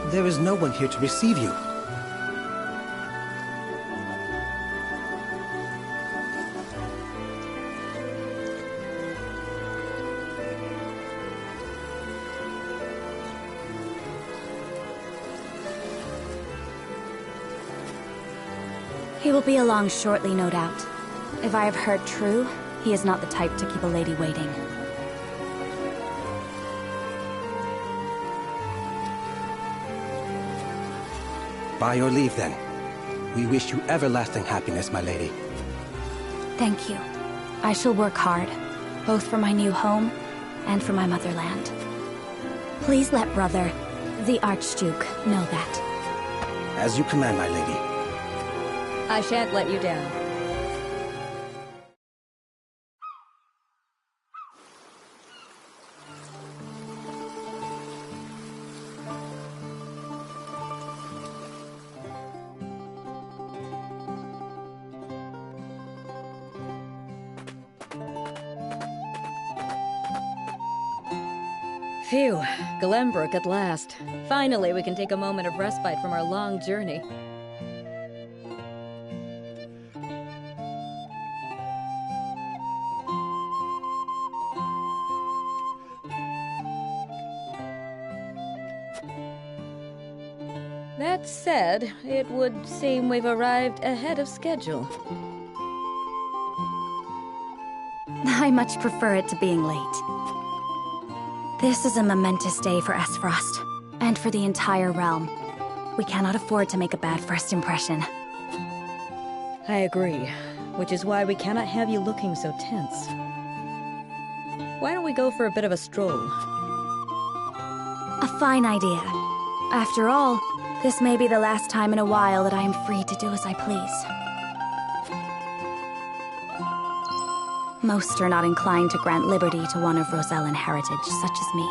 There is no one here to receive you. He will be along shortly, no doubt. If I have heard true, he is not the type to keep a lady waiting. By your leave, then. We wish you everlasting happiness, my lady. Thank you. I shall work hard, both for my new home and for my motherland. Please let brother, the Archduke, know that. As you command, my lady. I shan't let you down. Phew, Glenbrook at last. Finally, we can take a moment of respite from our long journey. That said, it would seem we've arrived ahead of schedule. I much prefer it to being late. This is a momentous day for Aesfrost, and for the entire realm. We cannot afford to make a bad first impression. I agree, which is why we cannot have you looking so tense. Why don't we go for a bit of a stroll? A fine idea. After all, this may be the last time in a while that I am free to do as I please. Most are not inclined to grant liberty to one of Rosellan heritage, such as me.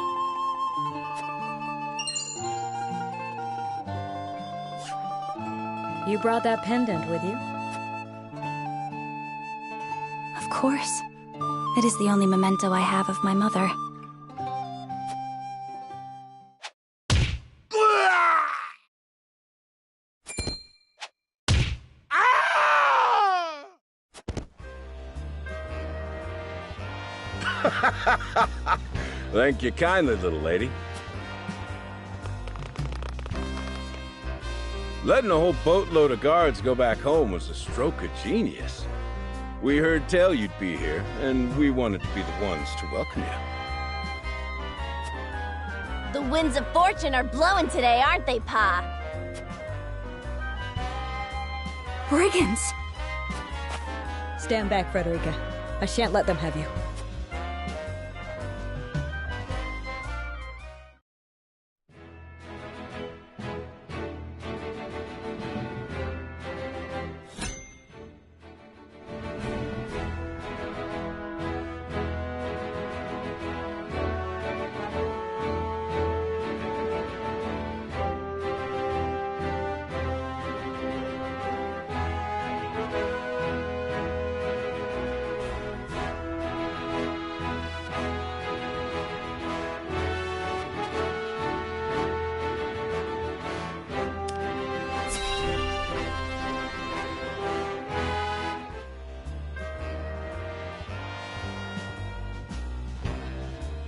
You brought that pendant with you? Of course. It is the only memento I have of my mother. Thank you kindly, little lady. Letting a whole boatload of guards go back home was a stroke of genius. We heard tell you'd be here, and we wanted to be the ones to welcome you. The winds of fortune are blowing today, aren't they, Pa? Brigands! Stand back, Frederica. I shan't let them have you.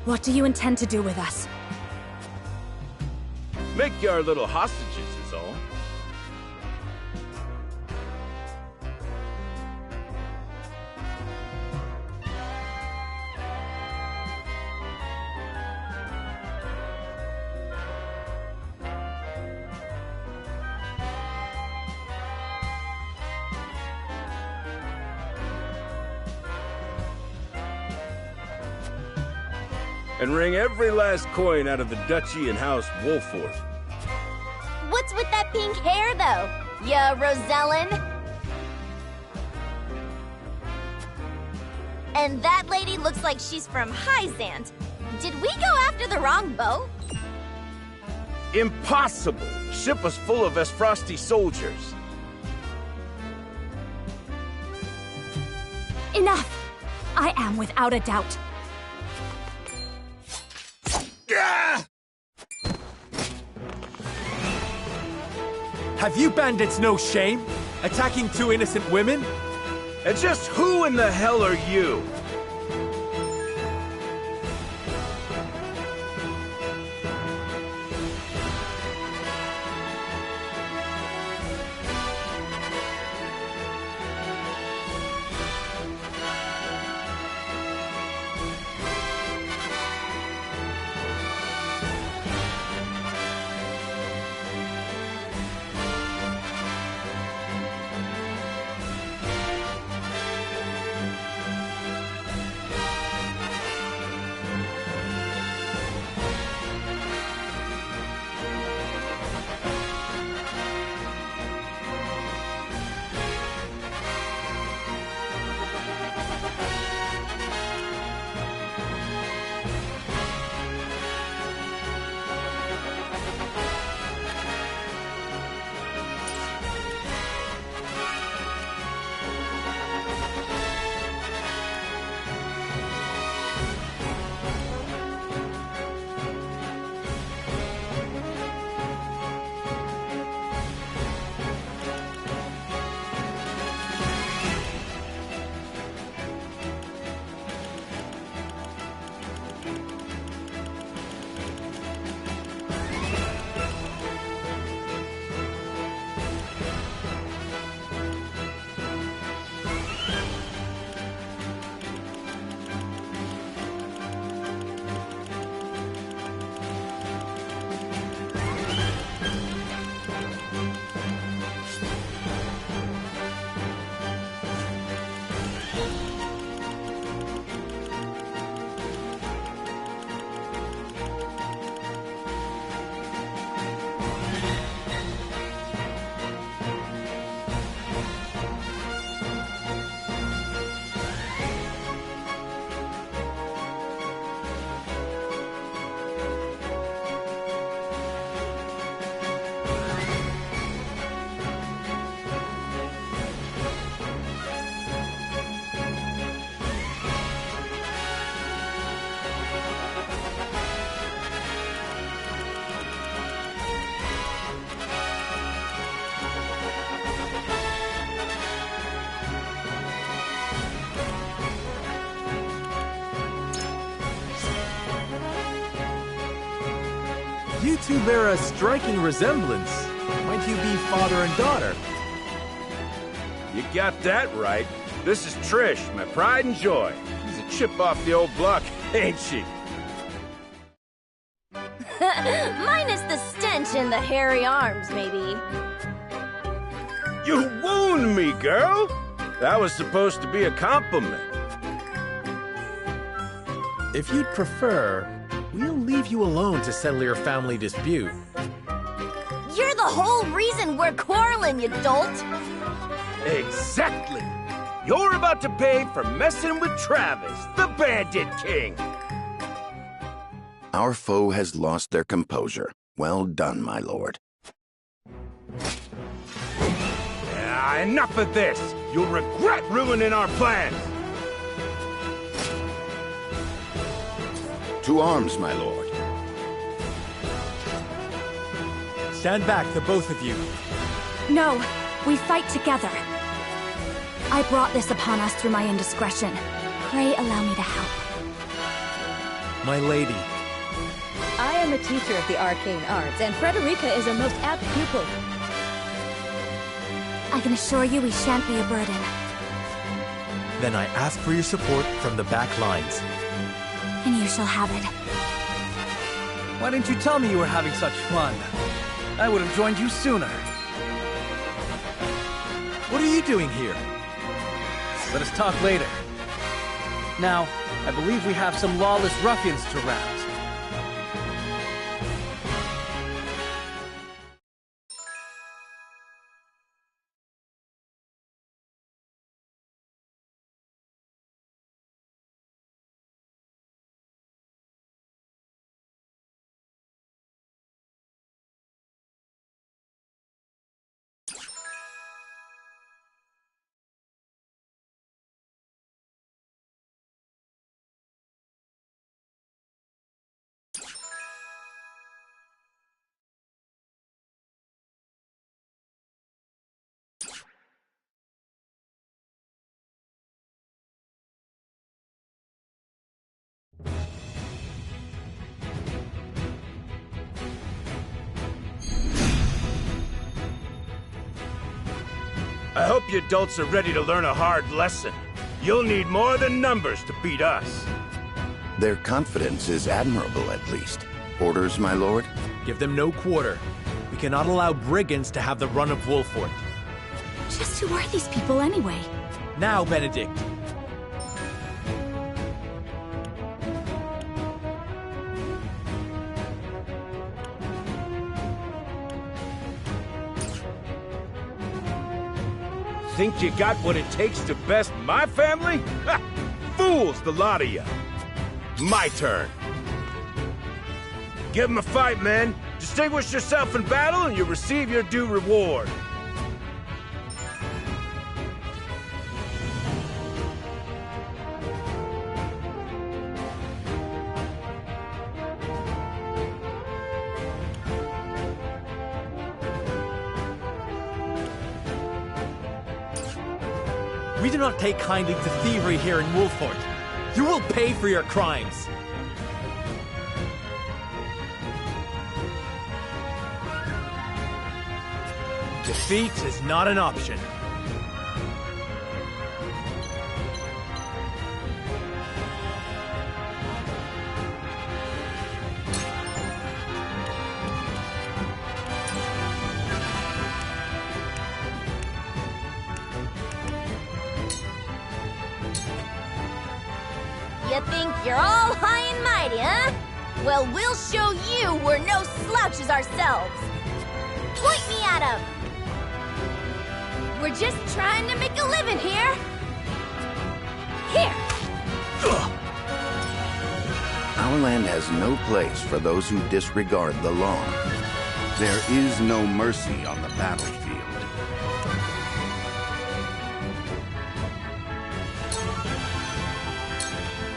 What do you intend to do with us? Make you our little hostages is all. And wring every last coin out of the Duchy and House Wolford. What's with that pink hair, though? Ya Rosellan? And that lady looks like she's from Hyzant. Did we go after the wrong boat? Impossible! Ship was full of Aesfrosti soldiers. Enough! I am without a doubt. Have you bandits no shame? Attacking two innocent women? And just who in the hell are you? You two bear a striking resemblance. Might you be father and daughter? You got that right. This is Trish, my pride and joy. She's a chip off the old block, ain't she? Minus the stench and the hairy arms, maybe. You wound me, girl! That was supposed to be a compliment. If you'd prefer, we'll leave you alone to settle your family dispute. You're the whole reason we're quarreling, you dolt! Exactly! You're about to pay for messing with Travis, the Bandit King! Our foe has lost their composure. Well done, my lord. Enough of this! You'll regret ruining our plans! To arms, my lord. Stand back, the both of you. No, we fight together. I brought this upon us through my indiscretion. Pray allow me to help. My lady. I am a teacher of the arcane arts, and Frederica is a most apt pupil. I can assure you we shan't be a burden. Then I ask for your support from the back lines. And you shall have it. Why didn't you tell me you were having such fun? I would have joined you sooner. What are you doing here? Let us talk later. Now, I believe we have some lawless ruffians to round. I hope you adults are ready to learn a hard lesson. You'll need more than numbers to beat us. Their confidence is admirable, at least. Orders, my lord? Give them no quarter. We cannot allow brigands to have the run of Wolfort. Just who are these people anyway? Now, Benedict. Think you got what it takes to best my family? Ha! Fools, the lot of you. My turn. Give 'em a fight, men. Distinguish yourself in battle and you'll receive your due reward. We do not take kindly to thievery here in Wolfort. You will pay for your crimes. Defeat is not an option. You think you're all high and mighty, huh? Well, we'll show you we're no slouches ourselves. Point me at 'em. We're just trying to make a living here. Here. Our land has no place for those who disregard the law. There is no mercy on the battlefield.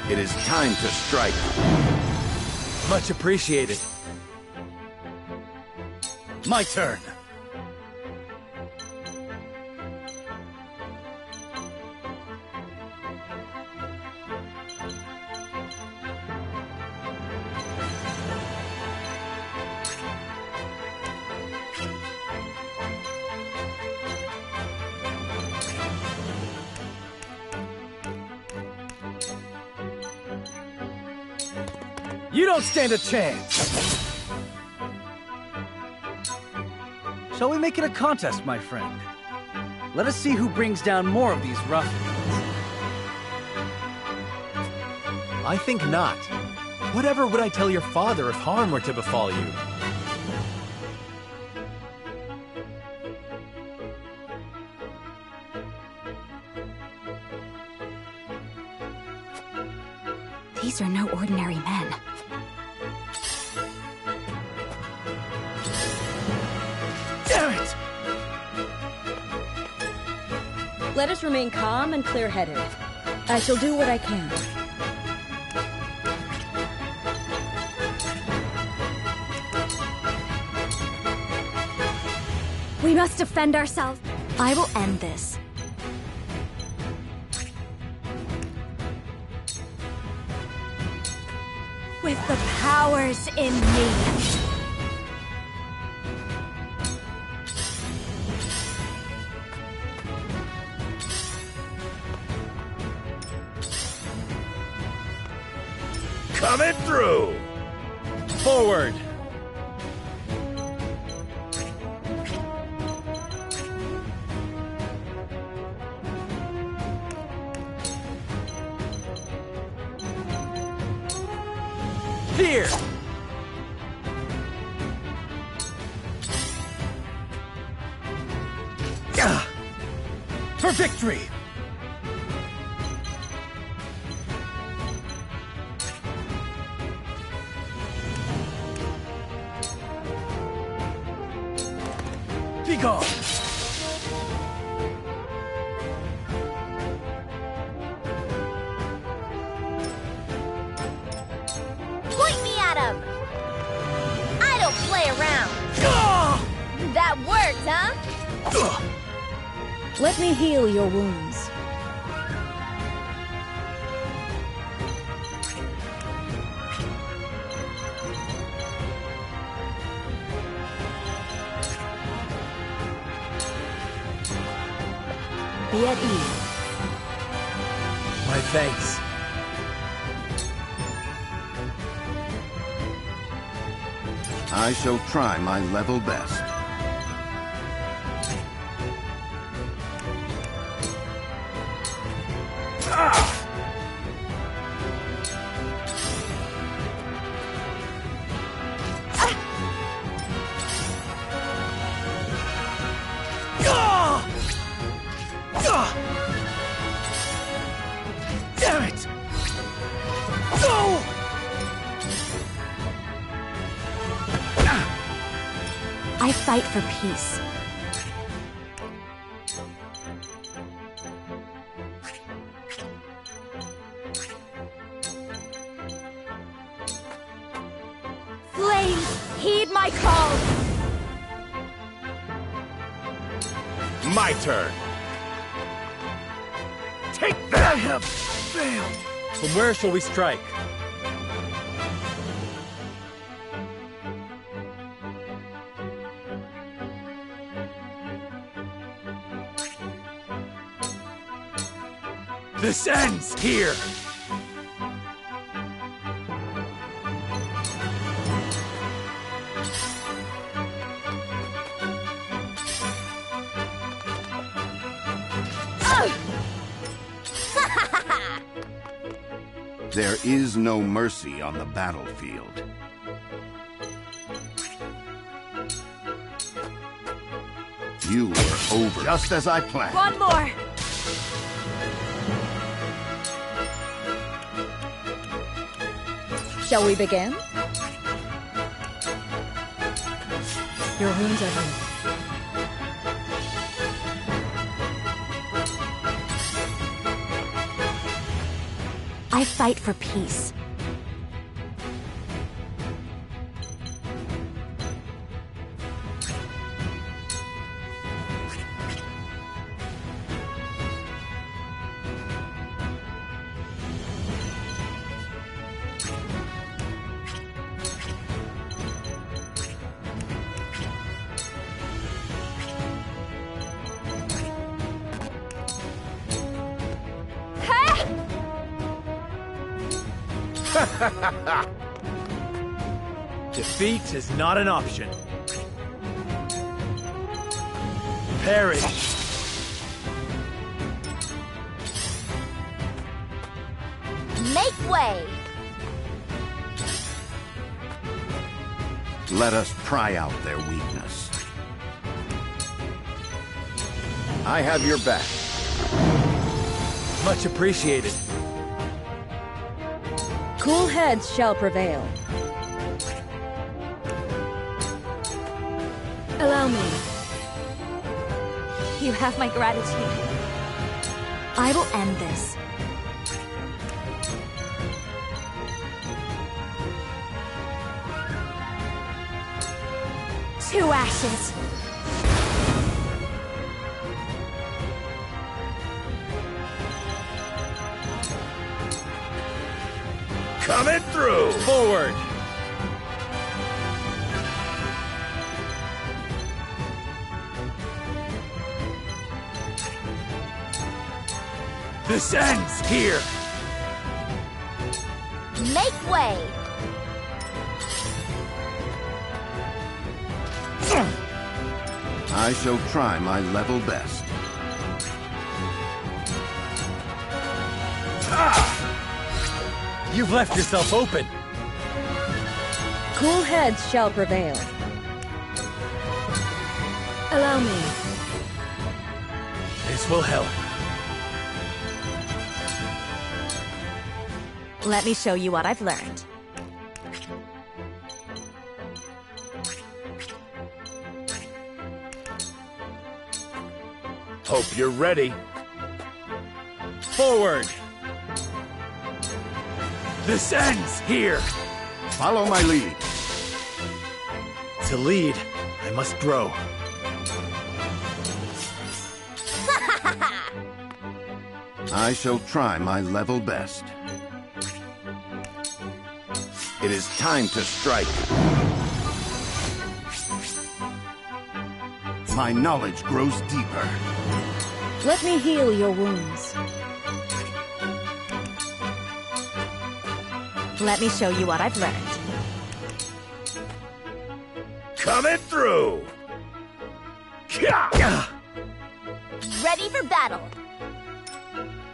It is time to strike. Much appreciated. My turn. You don't stand a chance! Shall we make it a contest, my friend? Let us see who brings down more of these ruffians. I think not. Whatever would I tell your father if harm were to befall you? These are no ordinary men. Damn it! Let us remain calm and clear-headed. I shall do what I can. We must defend ourselves. I will end this. With the powers in me. Coming through! Forward! Here! For victory! Be gone! Point me at 'em. I don't play around. That worked, huh? Let me heal your wounds. Be at ease. My thanks. I shall try my level best. Damn it! I fight for peace. Flames, heed my call! My turn. Take that! I have failed. From where shall we strike? This ends here! There is no mercy on the battlefield. You were over just as I planned. One more! Shall we begin? Your wounds are healed. I fight for peace. Defeat is not an option. Perish. Make way! Let us pry out their weakness. I have your back. Much appreciated. Cool heads shall prevail. Allow me. You have my gratitude. I will end this. To ashes. Coming through! Forward! This ends here! Make way! I shall try my level best. You've left yourself open! Cool heads shall prevail. Allow me. This will help. Let me show you what I've learned. Hope you're ready. Forward! This ends here! Follow my lead. To lead, I must grow. I shall try my level best. It is time to strike. My knowledge grows deeper. Let me heal your wounds. Let me show you what I've learned. Coming through! Ready for battle!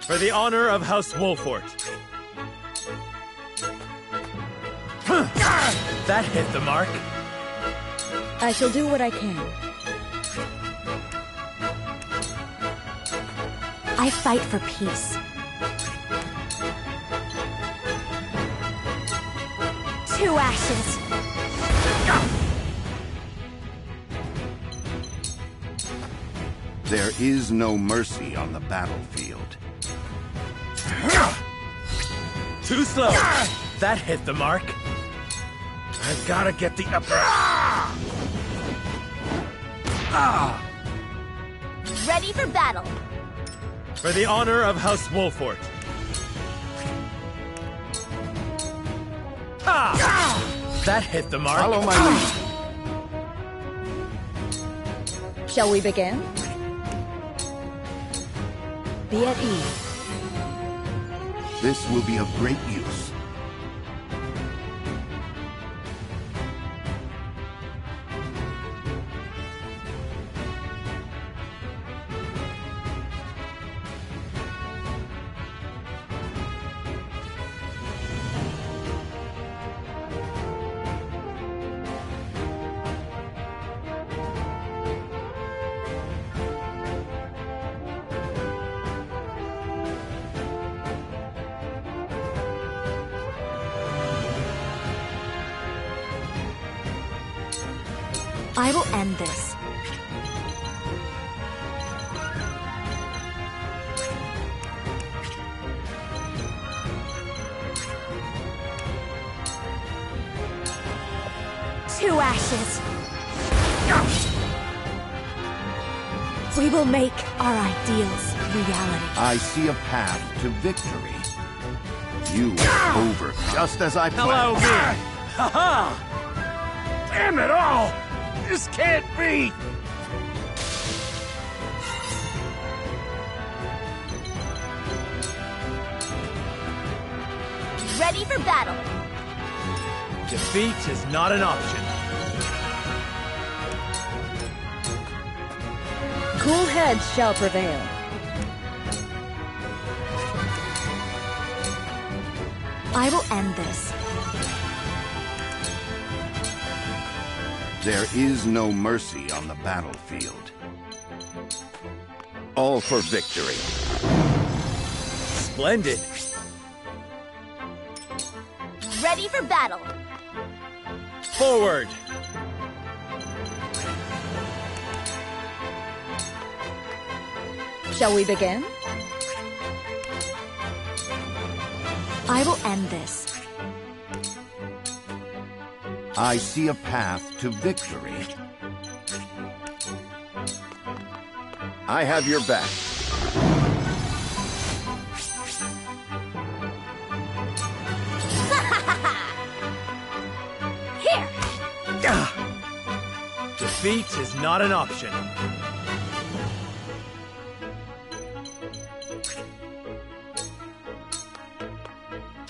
For the honor of House Wolfort. That hit the mark. I shall do what I can. I fight for peace. Two ashes. There is no mercy on the battlefield. Too slow. That hit the mark. I've gotta get the upper... Ready for battle! For the honor of House Wolfort. That hit the mark. Follow my lead. Shall we begin? Be at ease. This will be of great use. I will end this. Two ashes. We will make our ideals reality. I see a path to victory. You overcome. Just as I Hello, planned. me. Ha-ha! Damn it all! This can't be! Ready for battle! Defeat is not an option. Cool heads shall prevail. I will end this. There is no mercy on the battlefield. All for victory. Splendid. Ready for battle! Forward. Shall we begin? I will end this. I see a path to victory. I have your back. Here! Defeat is not an option.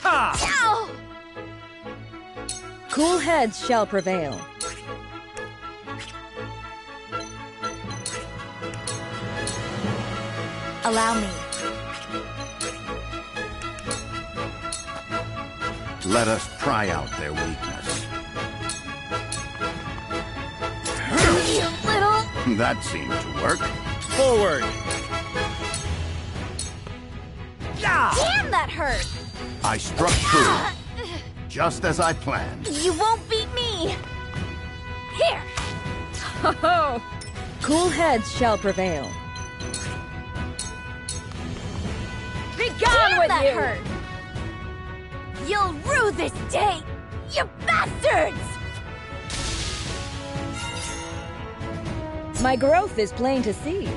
Ha! Ow! Cool heads shall prevail. Allow me. Let us pry out their weakness. You little... That seemed to work. Forward. Damn, that hurt! I struck true, just as I planned. You won't beat me! Here! Ho-ho! Cool heads shall prevail. Be gone Damn, with that you! hurt! You'll rue this day, you bastards! My growth is plain to see.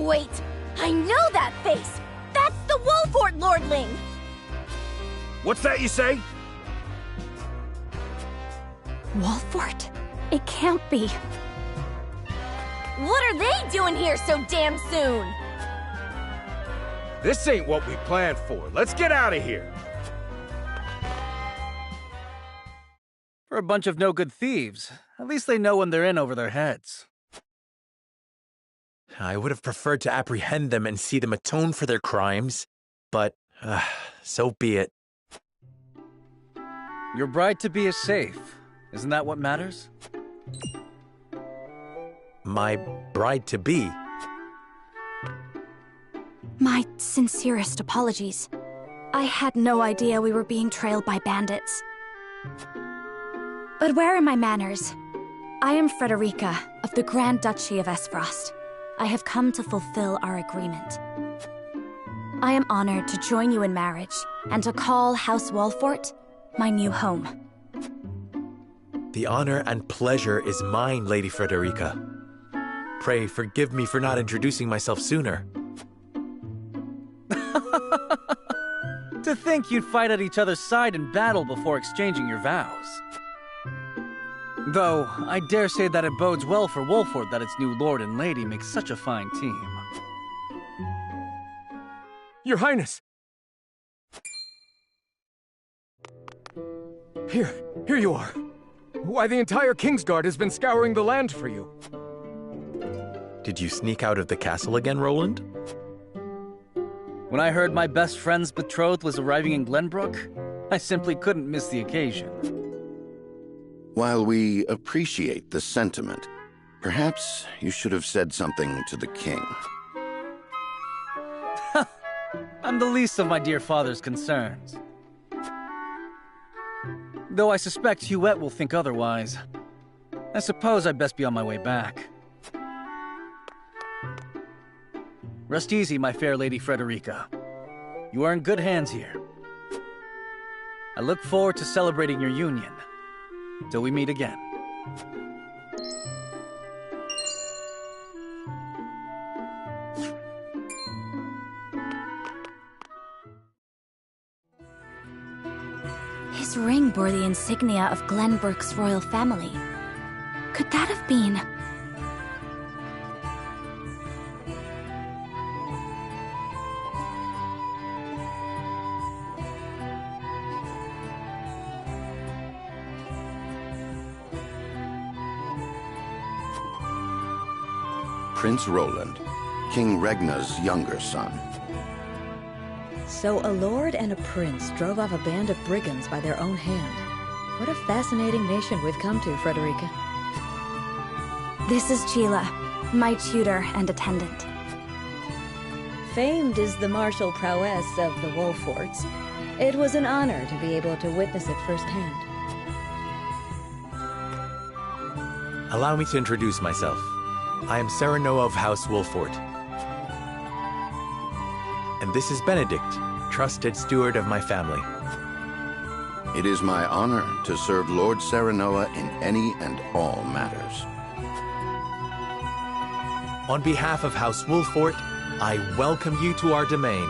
Wait, I know that face! That's the Wolfort Lordling! What's that you say? Wolfort? It can't be. What are they doing here so damn soon? This ain't what we planned for. Let's get out of here. For a bunch of no-good thieves, at least they know when they're in over their heads. I would have preferred to apprehend them and see them atone for their crimes, but so be it. Your bride-to-be is safe. Isn't that what matters? My bride-to-be? My sincerest apologies. I had no idea we were being trailed by bandits. But where are my manners? I am Frederica of the Grand Duchy of Esfrost. I have come to fulfill our agreement. I am honored to join you in marriage and to call House Wolfort my new home. The honor and pleasure is mine, Lady Frederica. Pray forgive me for not introducing myself sooner. To think you'd fight at each other's side in battle before exchanging your vows. Though, I dare say that it bodes well for Wolfort that its new lord and lady make such a fine team. Your Highness! Here you are. Why, the entire Kingsguard has been scouring the land for you. Did you sneak out of the castle again, Roland? When I heard my best friend's betrothed was arriving in Glenbrook, I simply couldn't miss the occasion. While we appreciate the sentiment, perhaps you should have said something to the king. I'm the least of my dear father's concerns. Though I suspect Huette will think otherwise. I suppose I'd best be on my way back. Rest easy, my fair Lady Frederica. You are in good hands here. I look forward to celebrating your union. Till we meet again. His ring bore the insignia of Glenbrook's royal family. Could that have been... Prince Roland, King Regna's younger son. So a lord and a prince drove off a band of brigands by their own hand. What a fascinating nation we've come to, Frederica. This is Sheila, my tutor and attendant. Famed is the martial prowess of the Wolforts. It was an honor to be able to witness it firsthand. Allow me to introduce myself. I am Serenoa of House Wolfort. And this is Benedict, trusted steward of my family. It is my honor to serve Lord Serenoa in any and all matters. On behalf of House Wolfort, I welcome you to our domain.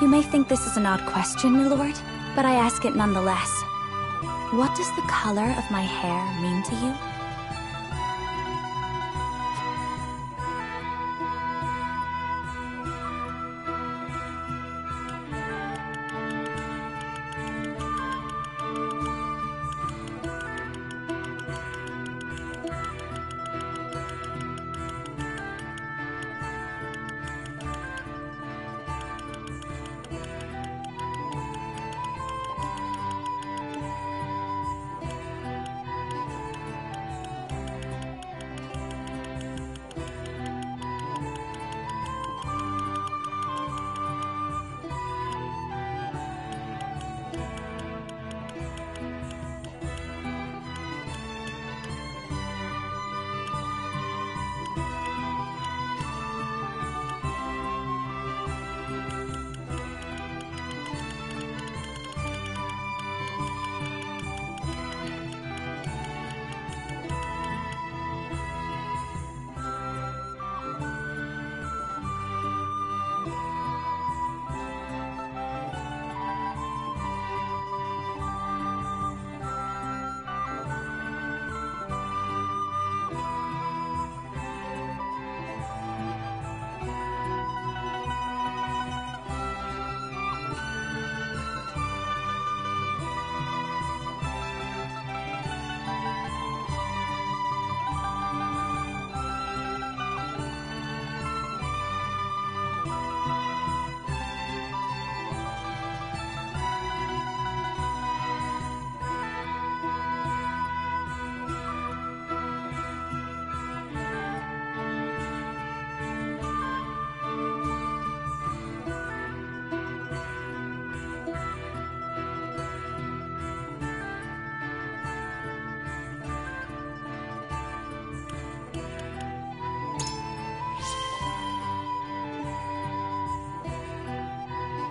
You may think this is an odd question, my lord, but I ask it nonetheless. What does the color of my hair mean to you?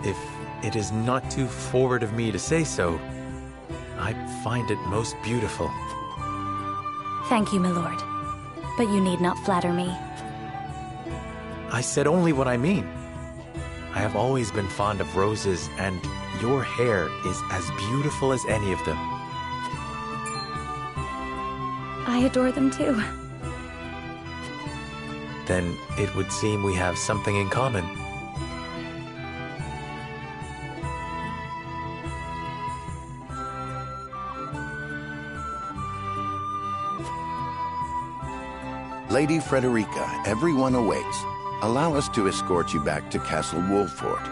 if it is not too forward of me to say so, I find it most beautiful. Thank you, my lord. But you need not flatter me. I said only what I mean. I have always been fond of roses, and your hair is as beautiful as any of them. I adore them too. Then it would seem we have something in common. Lady Frederica, everyone awaits. Allow us to escort you back to Castle Wolffort.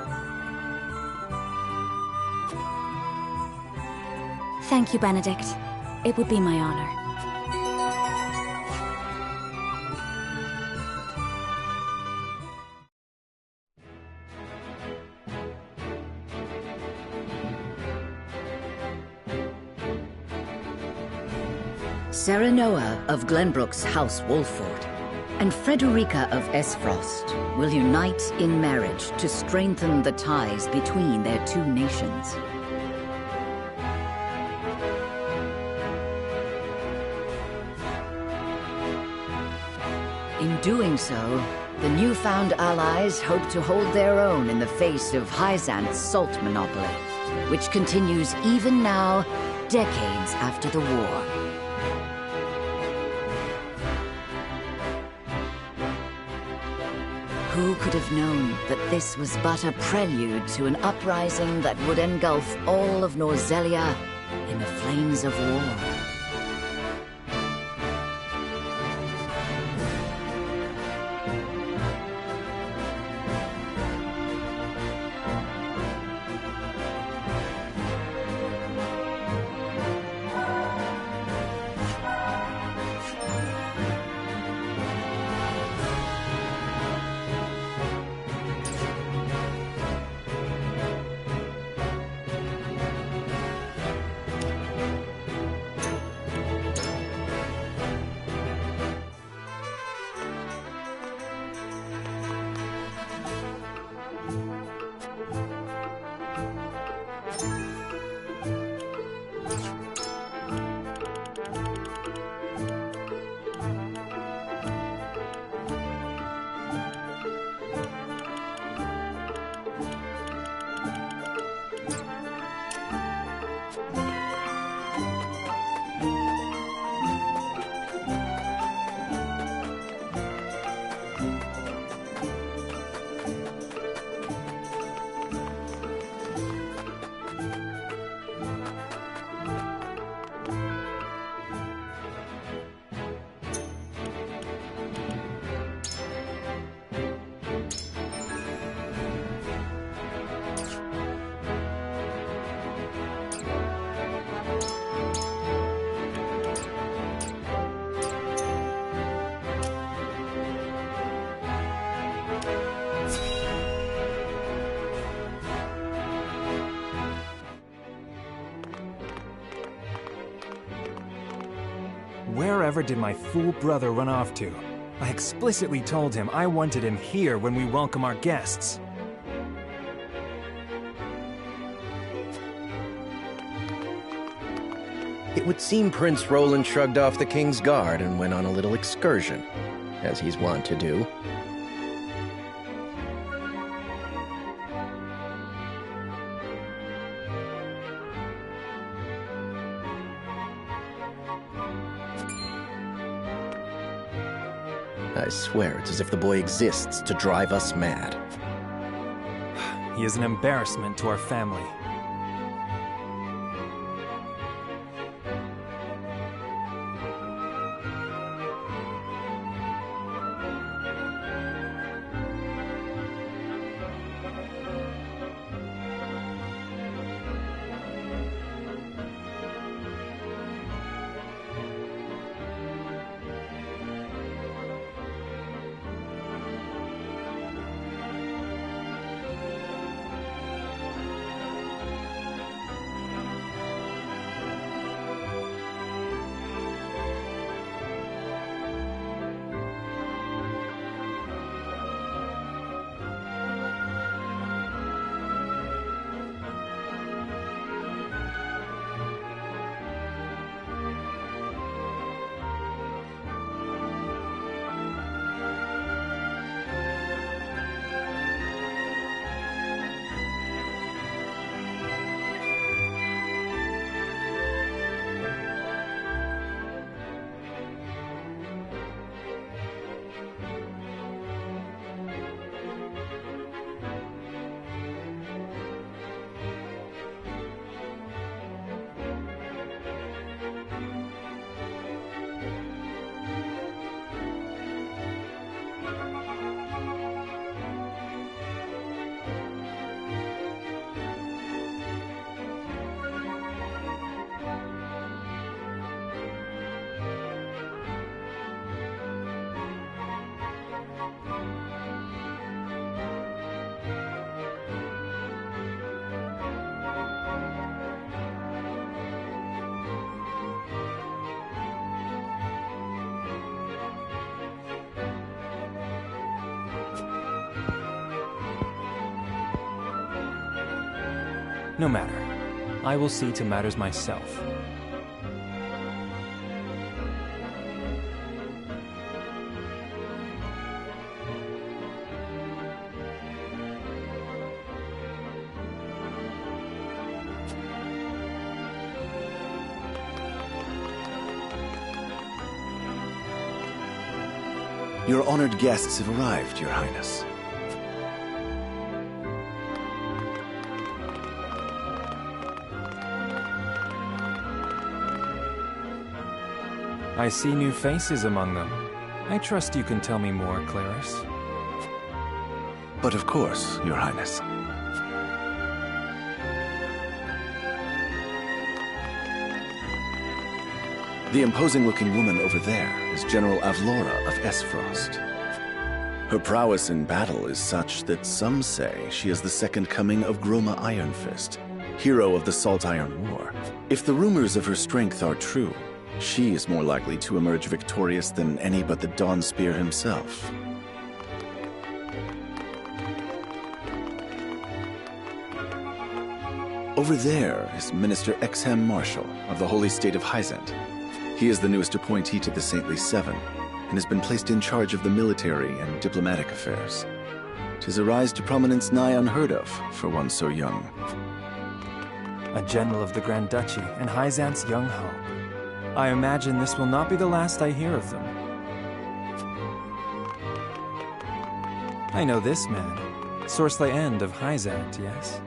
Thank you, Benedict. It would be my honor. Serenoa of Glenbrook's House Wolffort and Frederica of Esfrost will unite in marriage to strengthen the ties between their two nations. In doing so, the newfound allies hope to hold their own in the face of Hyzanth's salt monopoly, which continues even now, decades after the war. Who could have known that this was but a prelude to an uprising that would engulf all of Norzelia in the flames of war? Wherever did my fool brother run off to? I explicitly told him I wanted him here when we welcome our guests. It would seem Prince Roland shrugged off the King's Guard and went on a little excursion, as he's wont to do. I swear it's as if the boy exists to drive us mad. He is an embarrassment to our family. No matter. I will see to matters myself. Your honored guests have arrived, Your Highness. I see new faces among them. I trust you can tell me more, Claris. But of course, Your Highness. The imposing-looking woman over there is General Avlora of Esfrost. Her prowess in battle is such that some say she is the second coming of Groma Ironfist, hero of the Salt Iron War. If the rumors of her strength are true, she is more likely to emerge victorious than any but the Dawnspear himself. Over there is Minister Exham Marshall of the Holy State of Hyzant. He is the newest appointee to the Saintly Seven, and has been placed in charge of the military and diplomatic affairs. 'Tis a rise to prominence nigh unheard of for one so young. A general of the Grand Duchy and Hyzant's young hope. I imagine this will not be the last I hear of them. I know this man, Sorsley End of Hyzant, yes?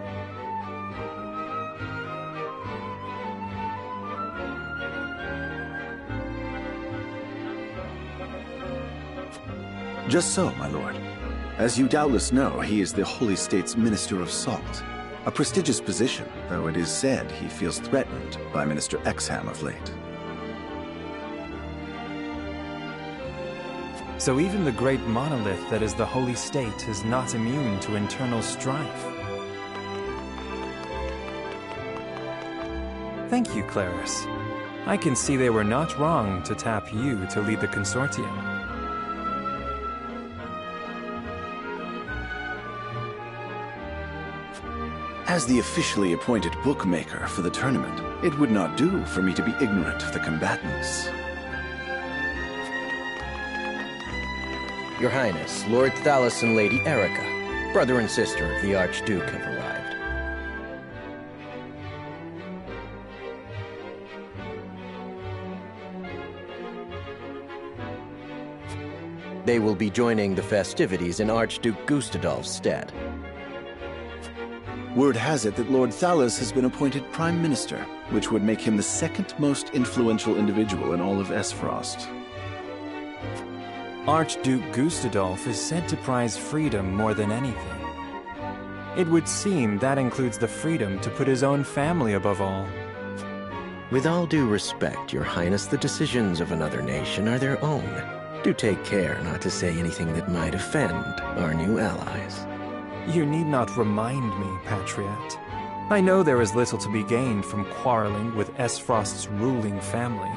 Just so, my lord. As you doubtless know, he is the Holy State's Minister of Salt. A prestigious position, though it is said he feels threatened by Minister Exham of late. So even the great monolith that is the Holy State is not immune to internal strife. Thank you, Claris. I can see they were not wrong to tap you to lead the consortium. As the officially appointed bookmaker for the tournament, it would not do for me to be ignorant of the combatants. Your Highness, Lord Thalos and Lady Erica, brother and sister of the Archduke, have arrived. They will be joining the festivities in Archduke Gustadolf's stead. Word has it that Lord Thalos has been appointed Prime Minister, which would make him the second most influential individual in all of Esfrost. Archduke Gustadolf is said to prize freedom more than anything. It would seem that includes the freedom to put his own family above all. With all due respect, Your Highness, the decisions of another nation are their own. Do take care not to say anything that might offend our new allies. You need not remind me, Patriot. I know there is little to be gained from quarreling with Esfrost's ruling family.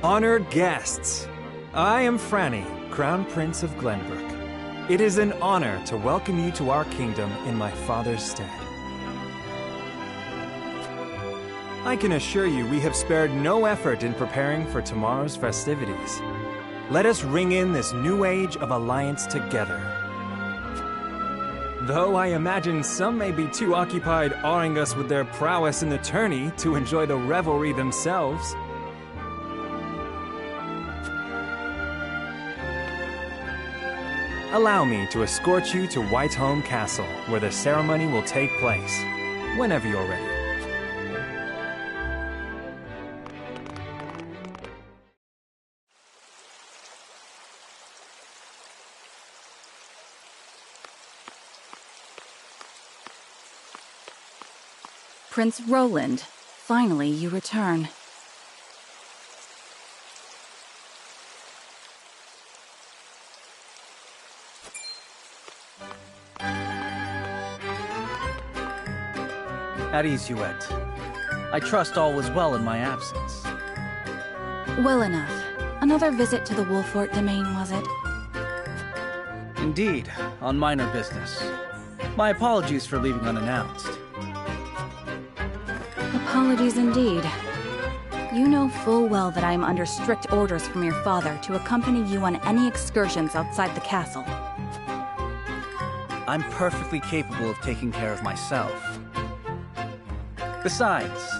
Honored guests, I am Franny, Crown Prince of Glenbrook. It is an honor to welcome you to our kingdom in my father's stead. I can assure you we have spared no effort in preparing for tomorrow's festivities. Let us ring in this new age of alliance together. Though I imagine some may be too occupied awing us with their prowess in the tourney to enjoy the revelry themselves. Allow me to escort you to Whiteholm Castle, where the ceremony will take place, whenever you're ready. Prince Roland, finally you return. At ease, Huette. I trust all was well in my absence. Well enough. Another visit to the Wolfort domain, was it? Indeed, on minor business. My apologies for leaving unannounced. Apologies indeed. You know full well that I am under strict orders from your father to accompany you on any excursions outside the castle. I'm perfectly capable of taking care of myself. Besides,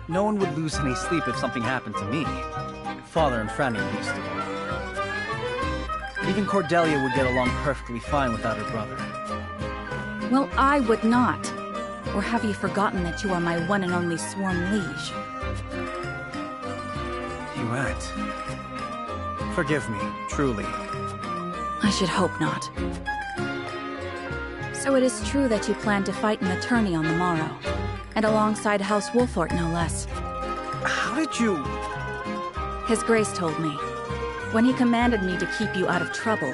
no one would lose any sleep if something happened to me. Father and Franny at least. Even Cordelia would get along perfectly fine without her brother. Well, I would not. Or have you forgotten that you are my one and only sworn liege? Huette. Forgive me, truly. I should hope not. So it is true that you plan to fight in the tourney on the morrow, and alongside House Wolfort, no less. How did you... His Grace told me, when he commanded me to keep you out of trouble.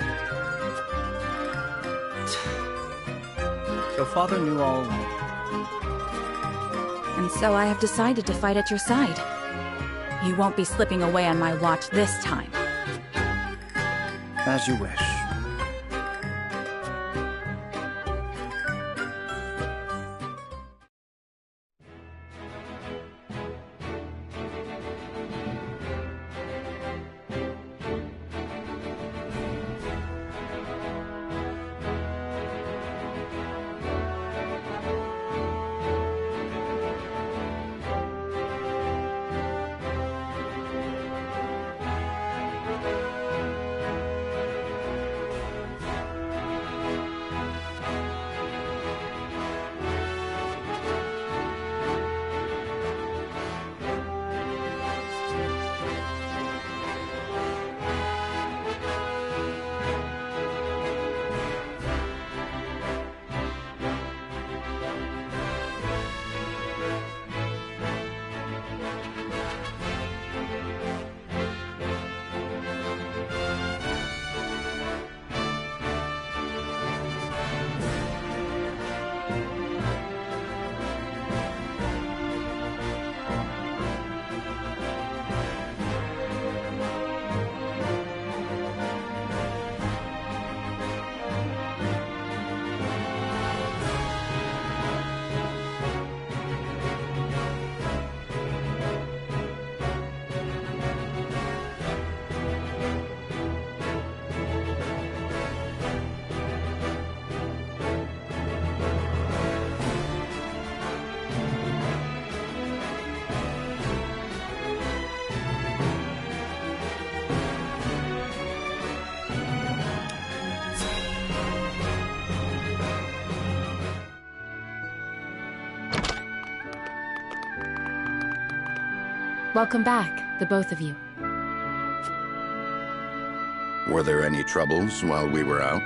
So Father knew all along. And so I have decided to fight at your side. You won't be slipping away on my watch this time. As you wish. Welcome back, the both of you. Were there any troubles while we were out?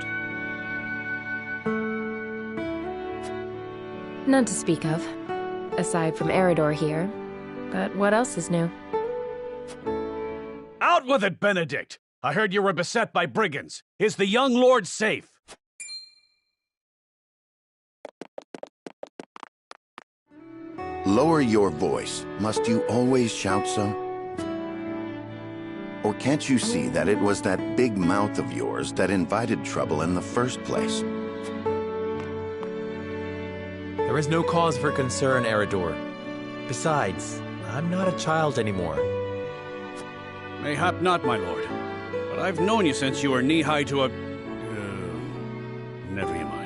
None to speak of, aside from Eredor here. But what else is new? Out with it, Benedict! I heard you were beset by brigands. Is the young lord safe? Lower your voice. Must you always shout so? Or can't you see that it was that big mouth of yours that invited trouble in the first place? There is no cause for concern, Eredor. Besides, I'm not a child anymore. Mayhap not, my lord. But I've known you since you were knee-high to a... never you mind.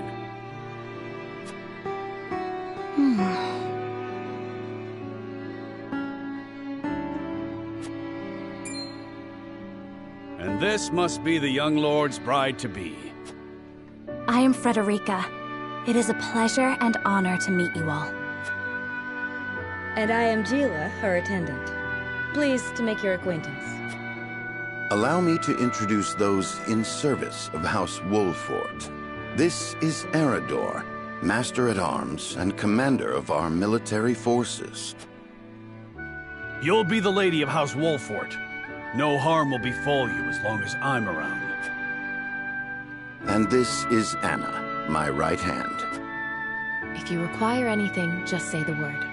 And this must be the young lord's bride-to-be. I am Frederica. It is a pleasure and honor to meet you all. And I am Gila, her attendant. Pleased to make your acquaintance. Allow me to introduce those in service of House Wolfort. This is Eredor, Master-at-Arms and Commander of our military forces. You'll be the lady of House Wolfort. No harm will befall you as long as I'm around. And this is Anna, my right hand. If you require anything, just say the word.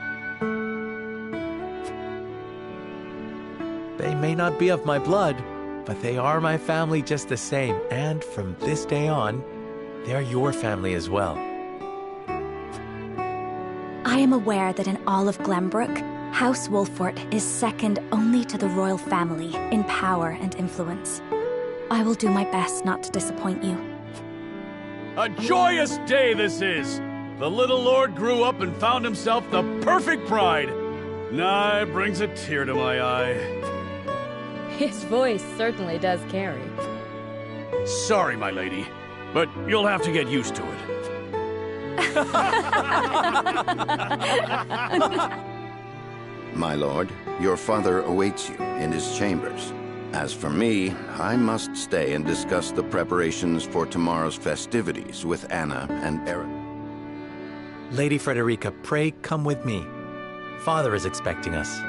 They may not be of my blood, but they are my family just the same, and from this day on, they are your family as well. I am aware that in all of Glenbrook, House Wolfort is second only to the royal family in power and influence. I will do my best not to disappoint you. A joyous day this is! The little lord grew up and found himself the perfect bride. Nah, it brings a tear to my eye. His voice certainly does carry. Sorry, my lady, but you'll have to get used to it. My lord, your father awaits you in his chambers. As for me, I must stay and discuss the preparations for tomorrow's festivities with Anna and Eric. Lady Frederica, pray come with me. Father is expecting us.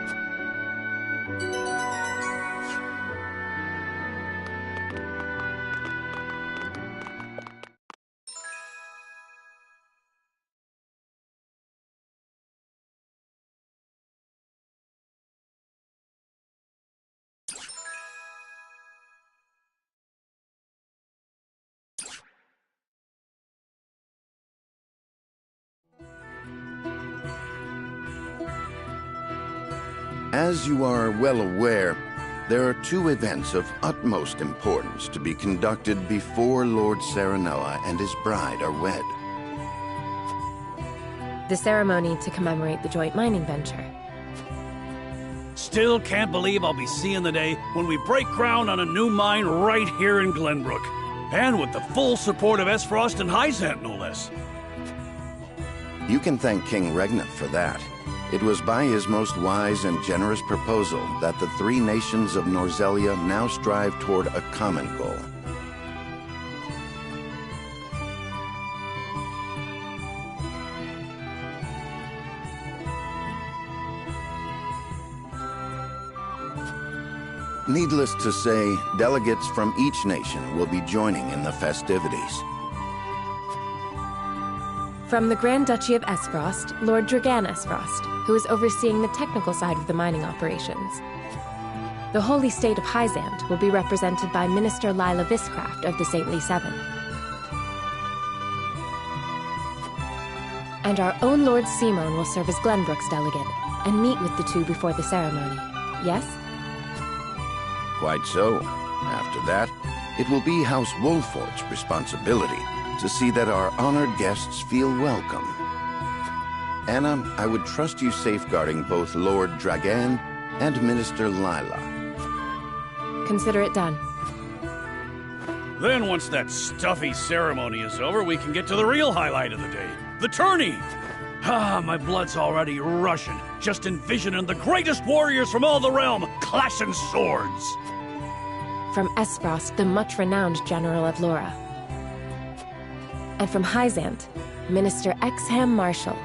As you are well aware, there are two events of utmost importance to be conducted before Lord Serenella and his bride are wed. The ceremony to commemorate the joint mining venture. Still can't believe I'll be seeing the day when we break ground on a new mine right here in Glenbrook. And with the full support of Esfrost and Hyzant, no less. You can thank King Regnant for that. It was by his most wise and generous proposal that the three nations of Norzelia now strive toward a common goal. Needless to say, delegates from each nation will be joining in the festivities. From the Grand Duchy of Esfrost, Lord Dragan Esfrost, who is overseeing the technical side of the mining operations. The Holy State of Hyzant will be represented by Minister Lila Viscraft of the Saintly Seven. And our own Lord Simon will serve as Glenbrook's delegate and meet with the two before the ceremony. Yes? Quite so. After that, it will be House Wolfort's responsibility to see that our honored guests feel welcome. Anna, I would trust you safeguarding both Lord Dragan and Minister Lila. Consider it done. Then once that stuffy ceremony is over, we can get to the real highlight of the day, the tourney! Ah, my blood's already rushing, just envisioning the greatest warriors from all the realm clashing swords! From Esfrost, the much-renowned General of Laura. And from Hyzant, Minister Exham Marshall.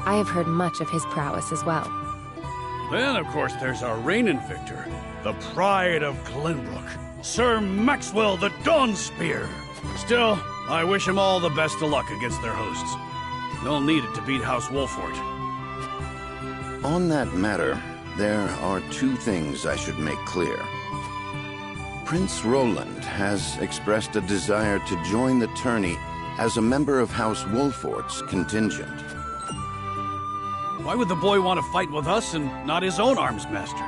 I have heard much of his prowess as well. Then, of course, there's our reigning victor, the pride of Glenbrook, Sir Maxwell the Dawnspear. Still, I wish him all the best of luck against their hosts. They'll need it to beat House Wolfort. On that matter, there are two things I should make clear. Prince Roland has expressed a desire to join the tourney as a member of House Wolfort's contingent. Why would the boy want to fight with us and not his own arms master?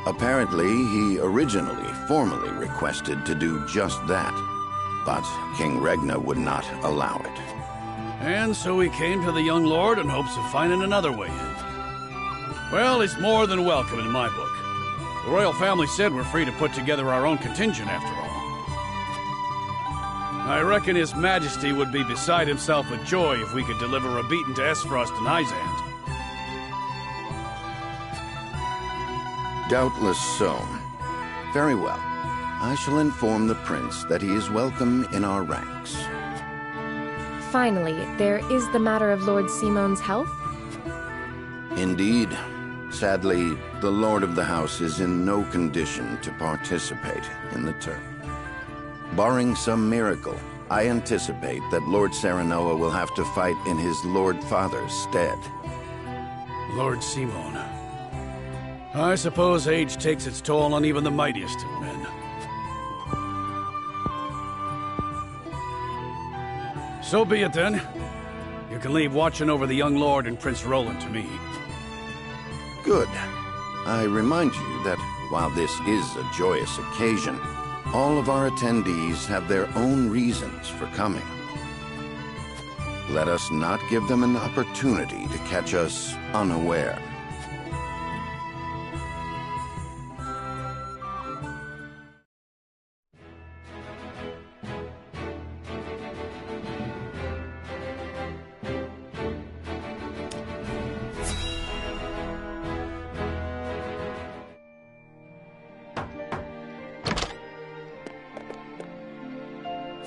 Apparently, he originally formally requested to do just that, but King Regna would not allow it. And so he came to the young lord in hopes of finding another way in. Well, he's more than welcome in my book. The royal family said we're free to put together our own contingent after all. I reckon His Majesty would be beside himself with joy if we could deliver a beating to Esfrost and Hyzant. Doubtless so. Very well. I shall inform the prince that he is welcome in our ranks. Finally, there is the matter of Lord Simon's health? Indeed. Sadly, the Lord of the House is in no condition to participate in the tournament. Barring some miracle, I anticipate that Lord Serenoa will have to fight in his Lord Father's stead. Lord Simon. I suppose age takes its toll on even the mightiest of men. So be it then. You can leave watching over the young lord and Prince Roland to me. Good. I remind you that while this is a joyous occasion, all of our attendees have their own reasons for coming. Let us not give them an opportunity to catch us unaware.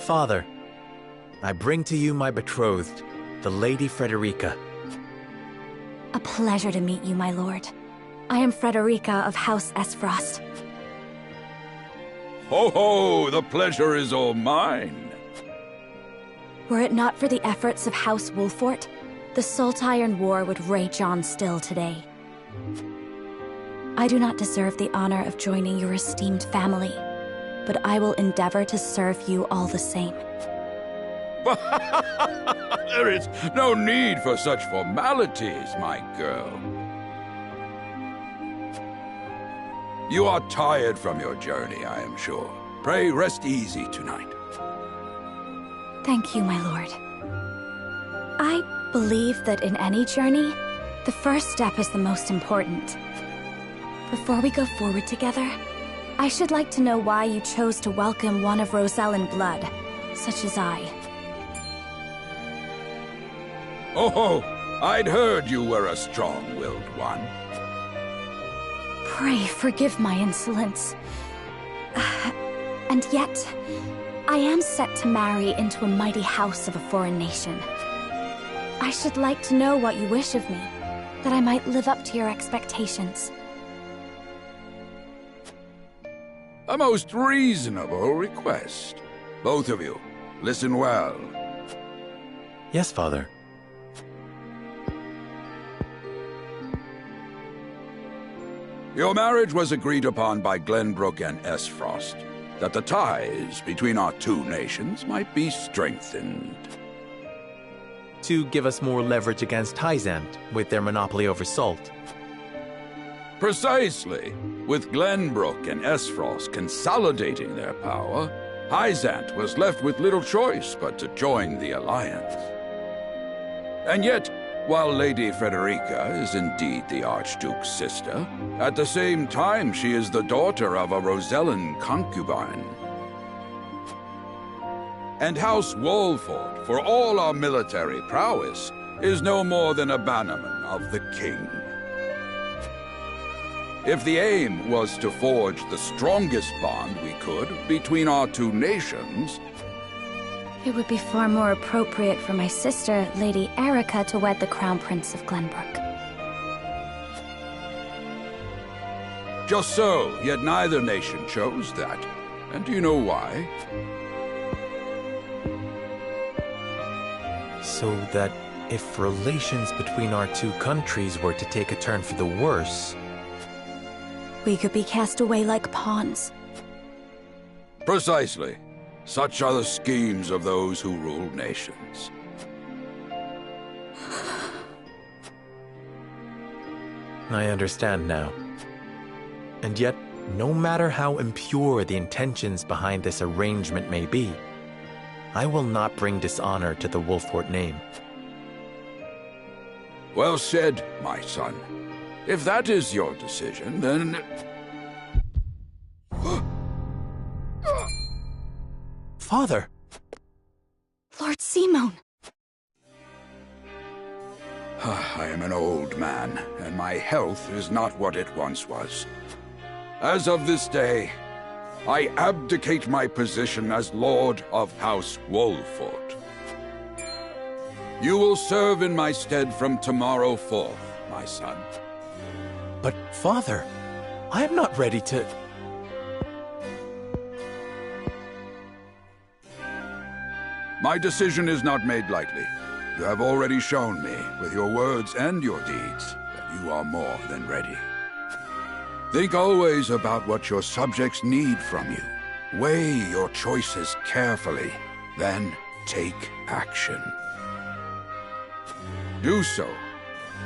Father, I bring to you my betrothed, the Lady Frederica. A pleasure to meet you, my lord. I am Frederica of House Esfrost. Ho ho! The pleasure is all mine. Were it not for the efforts of House Wolfort, the Saltiron War would rage on still today. I do not deserve the honor of joining your esteemed family, but I will endeavor to serve you all the same. There is no need for such formalities, my girl. You are tired from your journey, I am sure. Pray rest easy tonight. Thank you, my lord. I believe that in any journey, the first step is the most important. Before we go forward together, I should like to know why you chose to welcome one of Rosellan blood, such as I. Oh, I'd heard you were a strong-willed one. Pray forgive my insolence. And yet, I am set to marry into a mighty house of a foreign nation. I should like to know what you wish of me, that I might live up to your expectations. A most reasonable request. Both of you, listen well. Yes, Father. Your marriage was agreed upon by Glenbrook and Esfrost, that the ties between our two nations might be strengthened. To give us more leverage against Hyzant with their monopoly over salt. Precisely. With Glenbrook and Esfrost consolidating their power, Hyzant was left with little choice but to join the alliance. And yet, while Lady Frederica is indeed the Archduke's sister, at the same time she is the daughter of a Rosellan concubine. And House Wolfort, for all our military prowess, is no more than a bannerman of the king. If the aim was to forge the strongest bond we could between our two nations, it would be far more appropriate for my sister, Lady Erica, to wed the Crown Prince of Glenbrook. Just so, yet neither nation chose that. And do you know why? So that if relations between our two countries were to take a turn for the worse, we could be cast away like pawns. Precisely. Such are the schemes of those who rule nations. I understand now. And yet, no matter how impure the intentions behind this arrangement may be, I will not bring dishonor to the Wolfort name. Well said, my son. If that is your decision, then... Father! Lord Simon! I am an old man, and my health is not what it once was. As of this day, I abdicate my position as Lord of House Wolfort. You will serve in my stead from tomorrow forth, my son. But, Father, I am not ready to... My decision is not made lightly. You have already shown me, with your words and your deeds, that you are more than ready. Think always about what your subjects need from you. Weigh your choices carefully, then take action. Do so,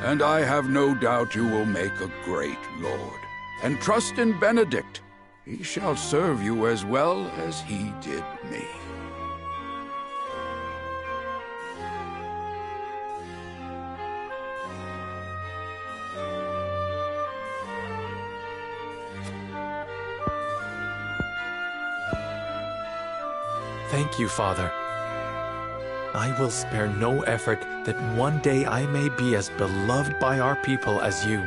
and I have no doubt you will make a great lord. And trust in Benedict. He shall serve you as well as he did me. Thank you, Father. I will spare no effort that one day I may be as beloved by our people as you.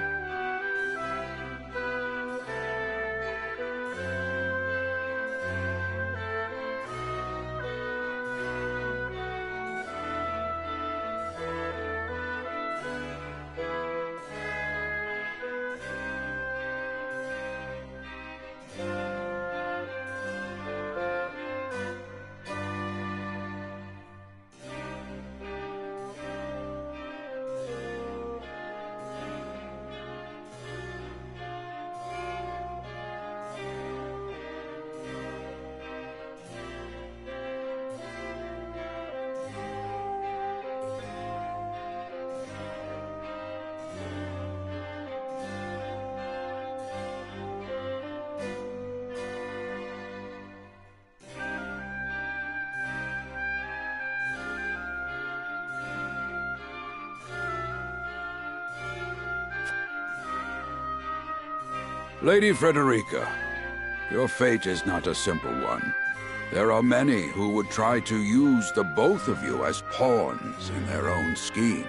Lady Frederica, your fate is not a simple one. There are many who would try to use the both of you as pawns in their own schemes.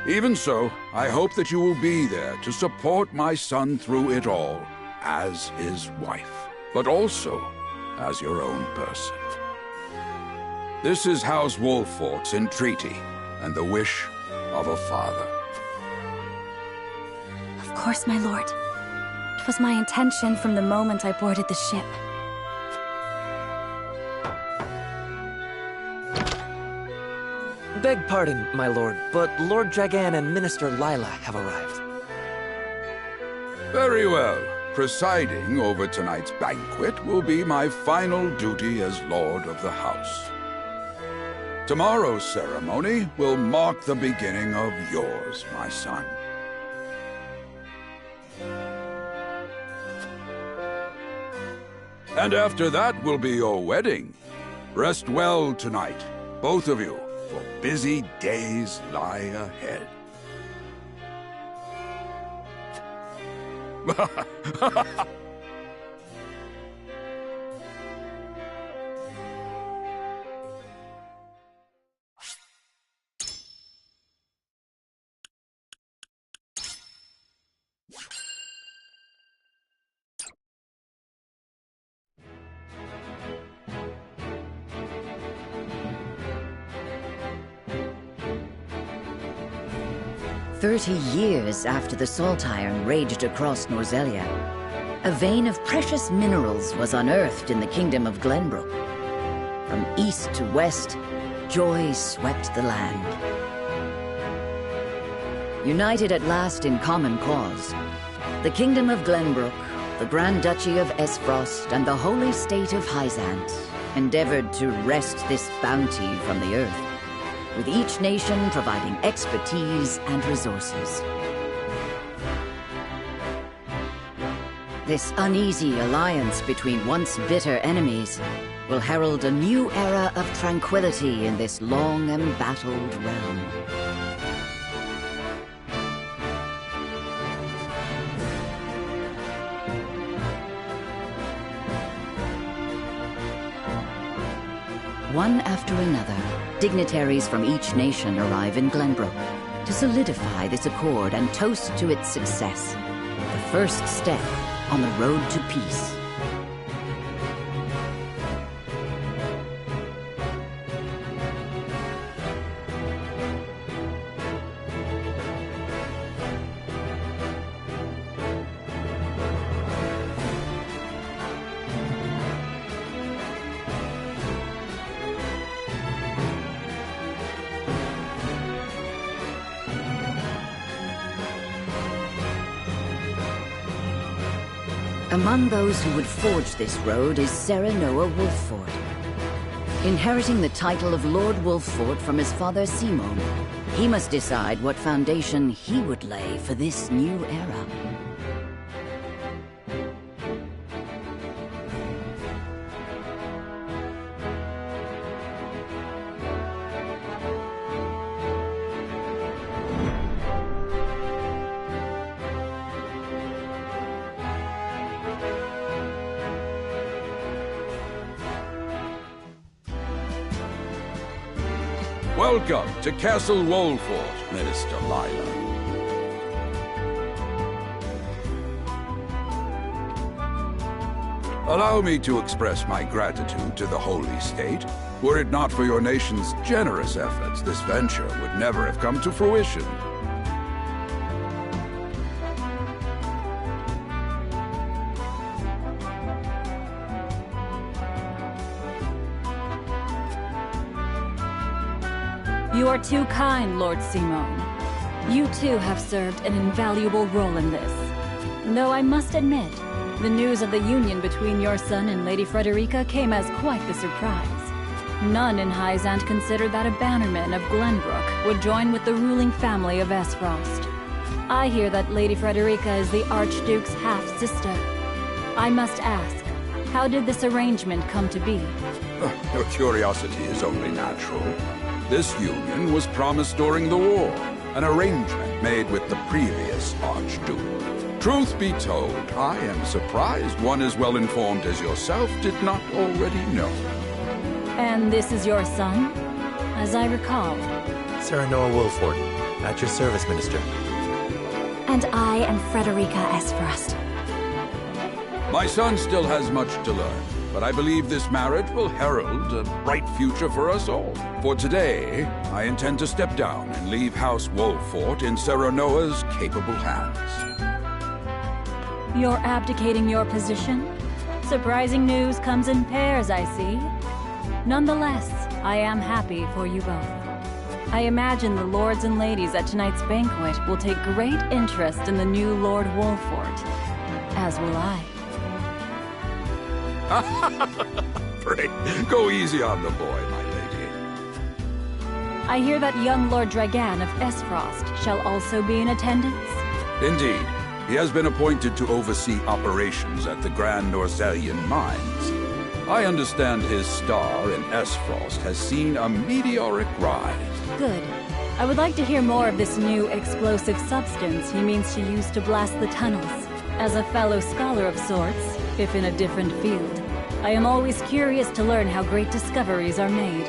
Even so, I hope that you will be there to support my son through it all, as his wife, but also as your own person. This is House Wolfort's entreaty, and the wish of a father. Of course, my lord. It was my intention from the moment I boarded the ship. Beg pardon, my lord, but Lord Dragan and Minister Lila have arrived. Very well. Presiding over tonight's banquet will be my final duty as Lord of the House. Tomorrow's ceremony will mark the beginning of yours, my son. And after that will be your wedding. Rest well tonight, both of you, for busy days lie ahead. Years after the Salt Iron raged across Norzelia, a vein of precious minerals was unearthed in the Kingdom of Glenbrook. From east to west, joy swept the land. United at last in common cause, the Kingdom of Glenbrook, the Grand Duchy of Esfrost, and the Holy State of Hyzant endeavored to wrest this bounty from the earth, with each nation providing expertise and resources. This uneasy alliance between once bitter enemies will herald a new era of tranquility in this long embattled realm. One after another, dignitaries from each nation arrive in Glenbrook to solidify this accord and toast to its success, the first step on the road to peace. Among those who would forge this road is Serenoa Wolfford. Inheriting the title of Lord Wolfford from his father Simon, he must decide what foundation he would lay for this new era. Welcome to Castle Wolfford, Minister Lila. Allow me to express my gratitude to the Holy State. Were it not for your nation's generous efforts, this venture would never have come to fruition. You are too kind, Lord Simon. You too have served an invaluable role in this. Though I must admit, the news of the union between your son and Lady Frederica came as quite the surprise. None in Hyzant considered that a bannerman of Glenbrook would join with the ruling family of Esfrost. I hear that Lady Frederica is the Archduke's half-sister. I must ask, how did this arrangement come to be? Your curiosity is only natural. This union was promised during the war, an arrangement made with the previous Archduke. Truth be told, I am surprised one as well informed as yourself did not already know. And this is your son? As I recall. Serenoa Wolfford, at your service, Minister. And I am Frederica Esfrost. My son still has much to learn, but I believe this marriage will herald a bright future for us all. For today, I intend to step down and leave House Wolfford in Serenoa's capable hands. You're abdicating your position? Surprising news comes in pairs, I see. Nonetheless, I am happy for you both. I imagine the lords and ladies at tonight's banquet will take great interest in the new Lord Wolfford. As will I. Pray, go easy on the boy, my lady. I hear that young Lord Dragan of Esfrost shall also be in attendance? Indeed. He has been appointed to oversee operations at the Grand Norselian mines. I understand his star in Esfrost has seen a meteoric rise. Good. I would like to hear more of this new explosive substance he means to use to blast the tunnels. As a fellow scholar of sorts, if in a different field, I am always curious to learn how great discoveries are made.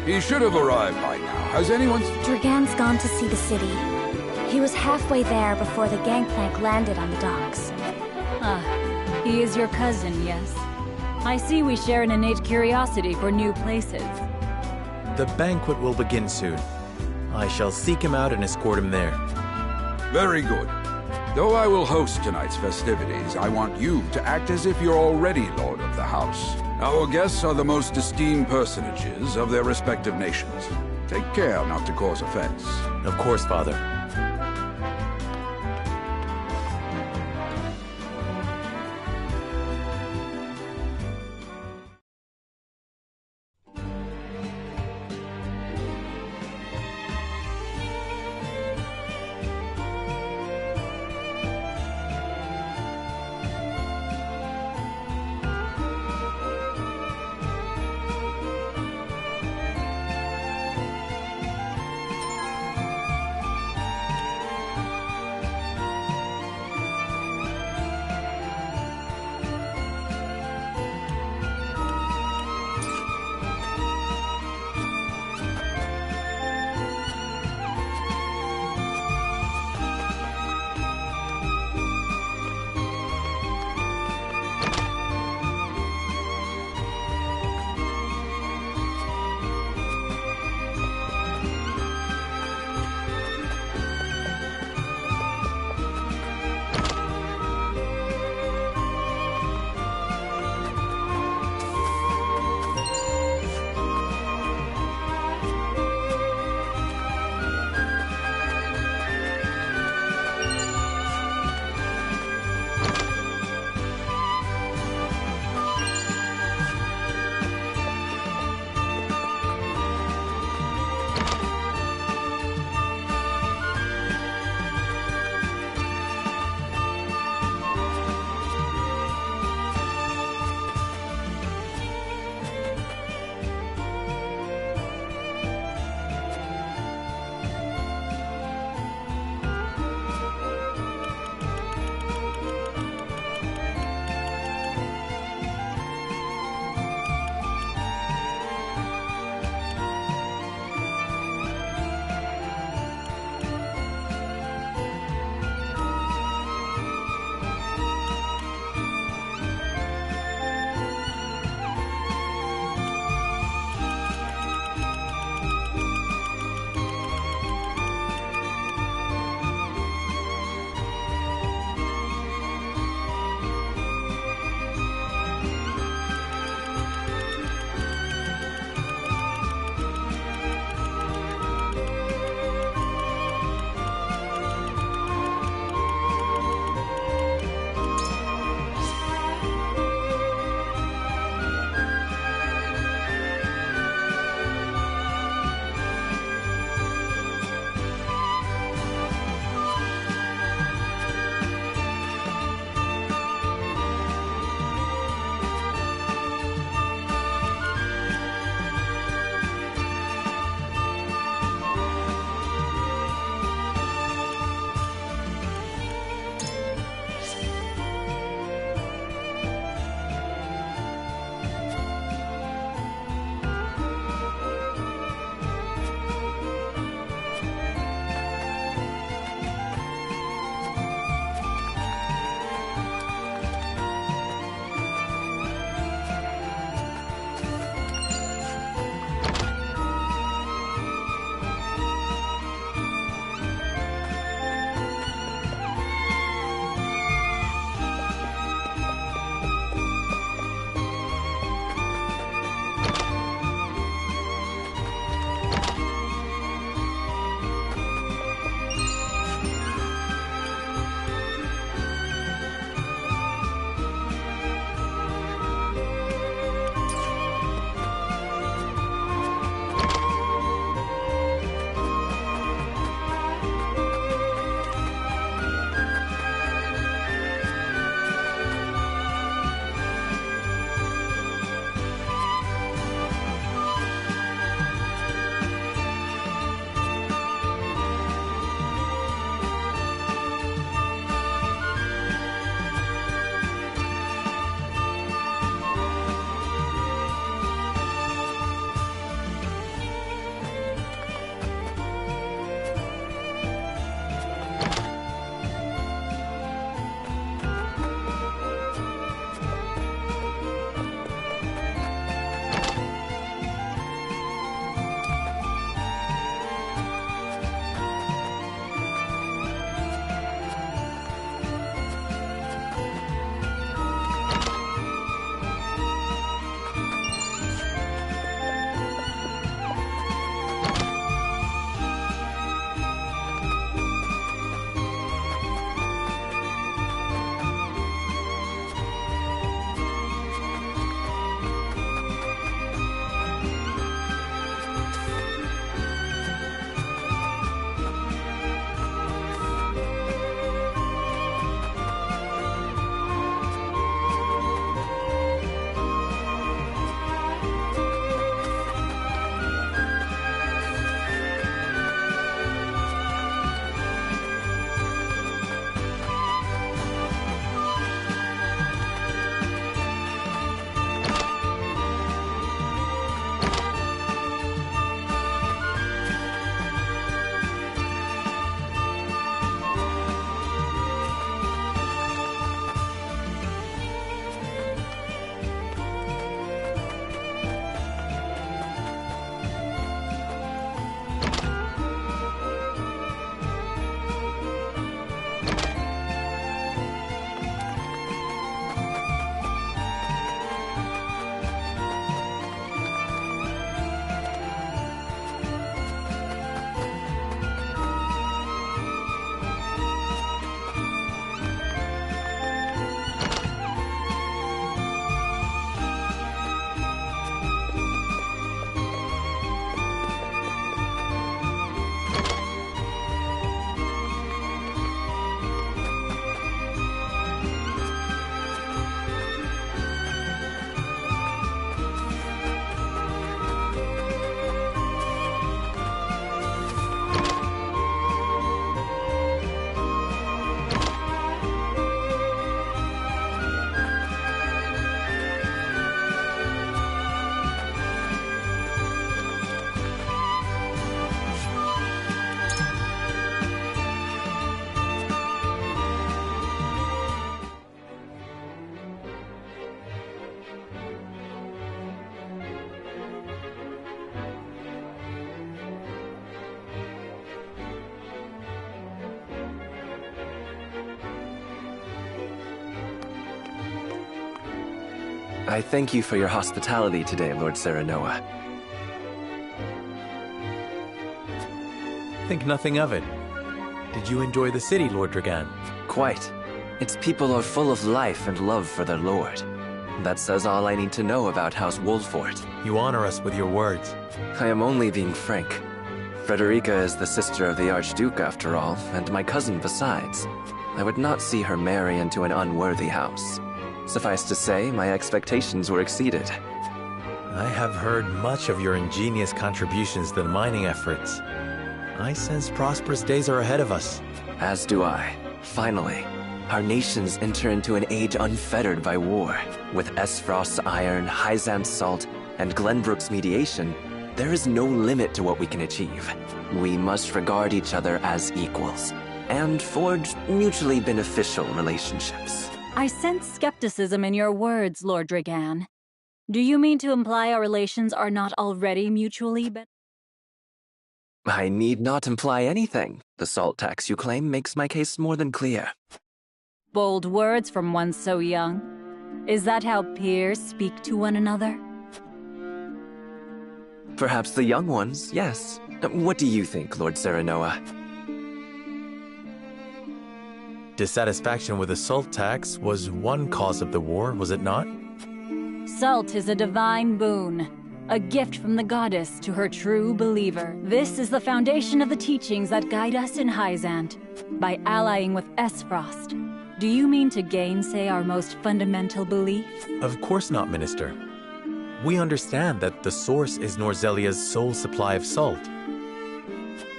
He should have arrived by now. Has anyone... Dragan's gone to see the city. He was halfway there before the gangplank landed on the docks. Ah, he is your cousin, yes? I see we share an innate curiosity for new places. The banquet will begin soon. I shall seek him out and escort him there. Very good. Though I will host tonight's festivities, I want you to act as if you're already Lord of the House. Our guests are the most esteemed personages of their respective nations. Take care not to cause offense. Of course, Father. I thank you for your hospitality today, Lord Serenoa. Think nothing of it. Did you enjoy the city, Lord Dragan? Quite. Its people are full of life and love for their lord. That says all I need to know about House Wolfort. You honor us with your words. I am only being frank. Frederica is the sister of the Archduke, after all, and my cousin besides. I would not see her marry into an unworthy house. Suffice to say, my expectations were exceeded. I have heard much of your ingenious contributions to the mining efforts. I sense prosperous days are ahead of us. As do I. Finally, our nations enter into an age unfettered by war. With Esfrost's iron, Hyzant's salt, and Glenbrook's mediation, there is no limit to what we can achieve. We must regard each other as equals, and forge mutually beneficial relationships. I sense skepticism in your words, Lord Dragan. Do you mean to imply our relations are not already mutually beneficial? I need not imply anything. The salt tax you claim makes my case more than clear. Bold words from one so young. Is that how peers speak to one another? Perhaps the young ones, yes. What do you think, Lord Serenoa? Dissatisfaction with the salt tax was one cause of the war, was it not? Salt is a divine boon, a gift from the goddess to her true believer. This is the foundation of the teachings that guide us in Hyzant. By allying with Esfrost, do you mean to gainsay our most fundamental beliefs? Of course not, Minister. We understand that the source is Norzelia's sole supply of salt.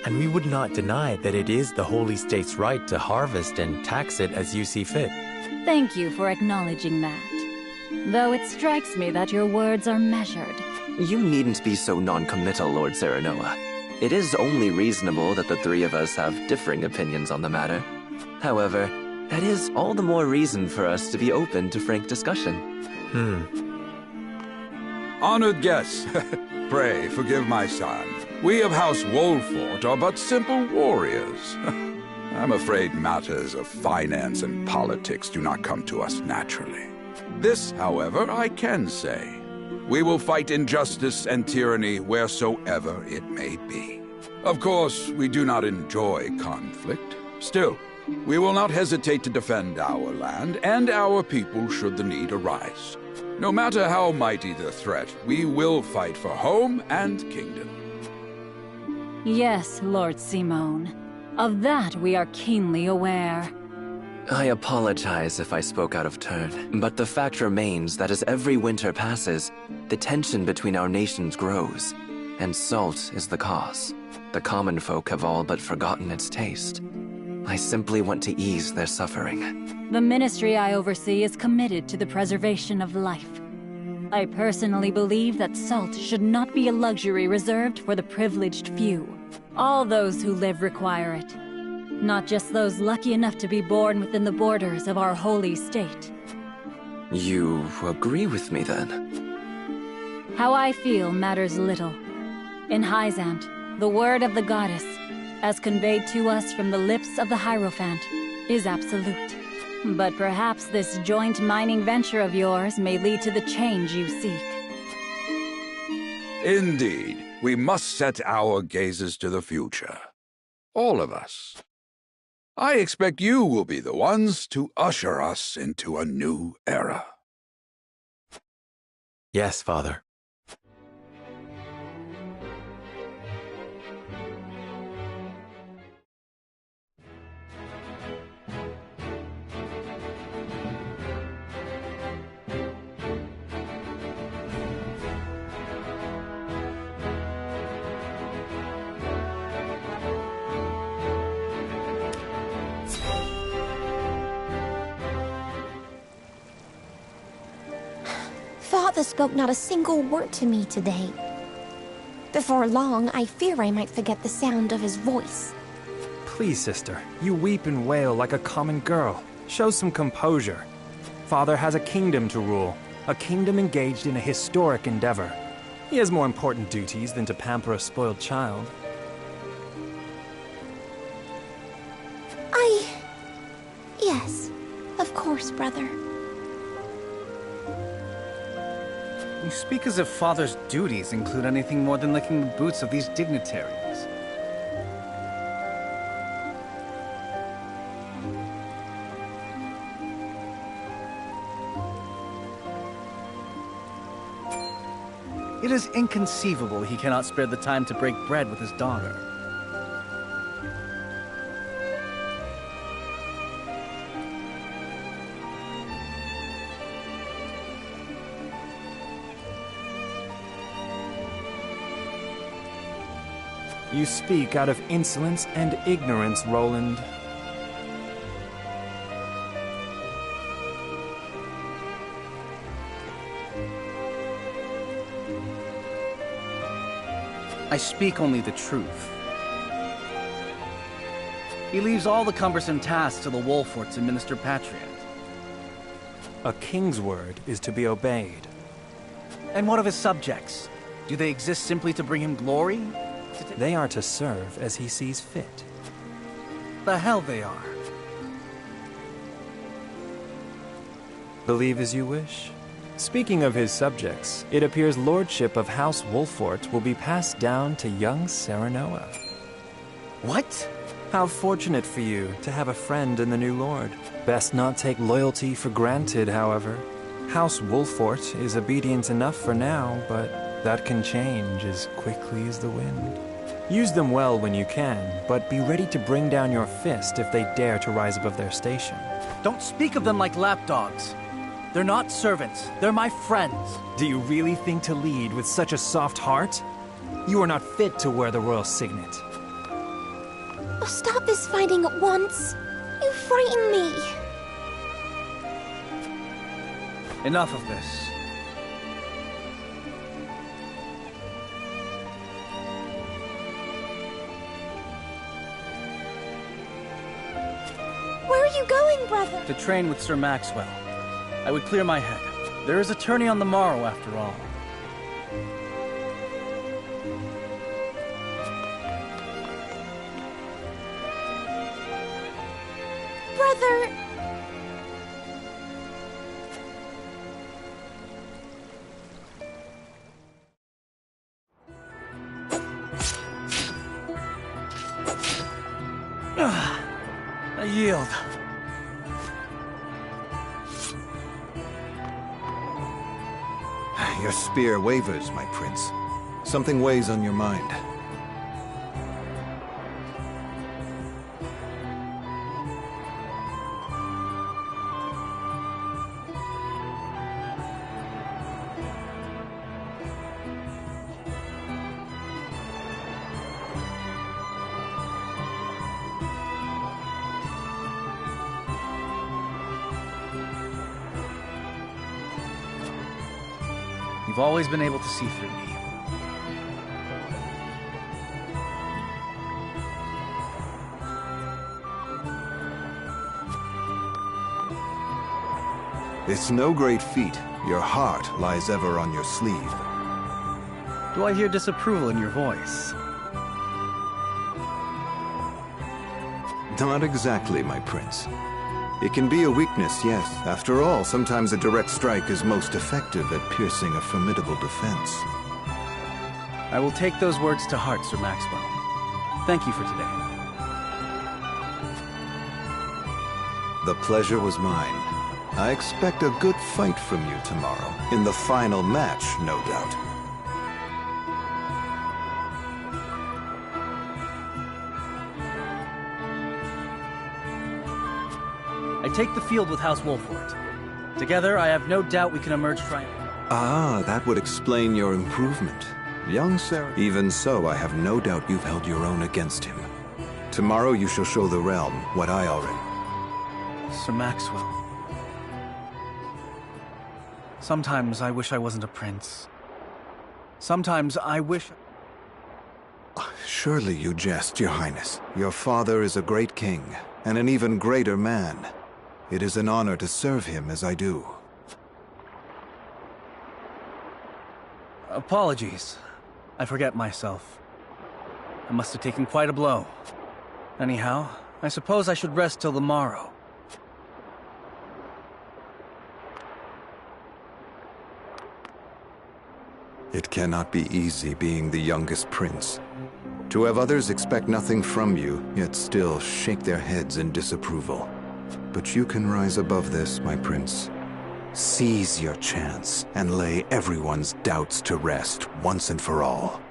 And we would not deny that it is the Holy State's right to harvest and tax it as you see fit. Thank you for acknowledging that. Though it strikes me that your words are measured. You needn't be so non-committal, Lord Serenoa. It is only reasonable that the three of us have differing opinions on the matter. However, that is all the more reason for us to be open to frank discussion. Honored guests, pray forgive my son. We of House Wolfort are but simple warriors. I'm afraid matters of finance and politics do not come to us naturally. This, however, I can say. We will fight injustice and tyranny wheresoever it may be. Of course, we do not enjoy conflict. Still, we will not hesitate to defend our land and our people should the need arise. No matter how mighty the threat, we will fight for home and kingdom. Yes, Lord Simone. Of that we are keenly aware. I apologize if I spoke out of turn, but the fact remains that as every winter passes, the tension between our nations grows, and salt is the cause. The common folk have all but forgotten its taste. I simply want to ease their suffering. The ministry I oversee is committed to the preservation of life. I personally believe that salt should not be a luxury reserved for the privileged few. All those who live require it. Not just those lucky enough to be born within the borders of our holy state. You agree with me, then? How I feel matters little. In Hyzant, the word of the goddess, as conveyed to us from the lips of the Hierophant, is absolute. But perhaps this joint mining venture of yours may lead to the change you seek. Indeed, we must set our gazes to the future. All of us. I expect you will be the ones to usher us into a new era. Yes, Father. Father spoke not a single word to me today. Before long, I fear I might forget the sound of his voice. Please, sister, you weep and wail like a common girl. Show some composure. Father has a kingdom to rule, a kingdom engaged in a historic endeavor. He has more important duties than to pamper a spoiled child. Yes, of course, brother. You speak as if Father's duties include anything more than licking the boots of these dignitaries. It is inconceivable he cannot spare the time to break bread with his daughter. You speak out of insolence and ignorance, Roland. I speak only the truth. He leaves all the cumbersome tasks to the Wolforts and Minister Patriot. A king's word is to be obeyed. And what of his subjects? Do they exist simply to bring him glory? They are to serve as he sees fit. The hell they are. Believe as you wish. Speaking of his subjects, it appears lordship of House Wolfort will be passed down to young Serenoa. What? How fortunate for you to have a friend in the new lord. Best not take loyalty for granted, however. House Wolfort is obedient enough for now, but that can change as quickly as the wind. Use them well when you can, but be ready to bring down your fist if they dare to rise above their station. Don't speak of them like lapdogs. They're not servants. They're my friends. Do you really think to lead with such a soft heart? You are not fit to wear the royal signet. Oh, stop this fighting at once. You frighten me. Enough of this. Where are you going, brother? To train with Sir Maxwell. I would clear my head. There is a tourney on the morrow, after all. Brother! I yield. Your spear wavers, my prince. Something weighs on your mind. You've always been able to see through me. It's no great feat. Your heart lies ever on your sleeve. Do I hear disapproval in your voice? Not exactly, my prince. It can be a weakness, yes. After all, sometimes a direct strike is most effective at piercing a formidable defense. I will take those words to heart, Sir Maxwell. Thank you for today. The pleasure was mine. I expect a good fight from you tomorrow. In the final match, no doubt. I take the field with House Wolfort. Together, I have no doubt we can emerge triumphant. Ah, that would explain your improvement. Young Sarah. Even so, I have no doubt you've held your own against him. Tomorrow you shall show the realm what I already... Sir Maxwell. Sometimes I wish I wasn't a prince. Sometimes I wish... Surely you jest, Your Highness. Your father is a great king, and an even greater man. It is an honor to serve him as I do. Apologies. I forget myself. I must have taken quite a blow. Anyhow, I suppose I should rest till the morrow. It cannot be easy being the youngest prince. To have others expect nothing from you, yet still shake their heads in disapproval. But you can rise above this, my prince. Seize your chance and lay everyone's doubts to rest once and for all.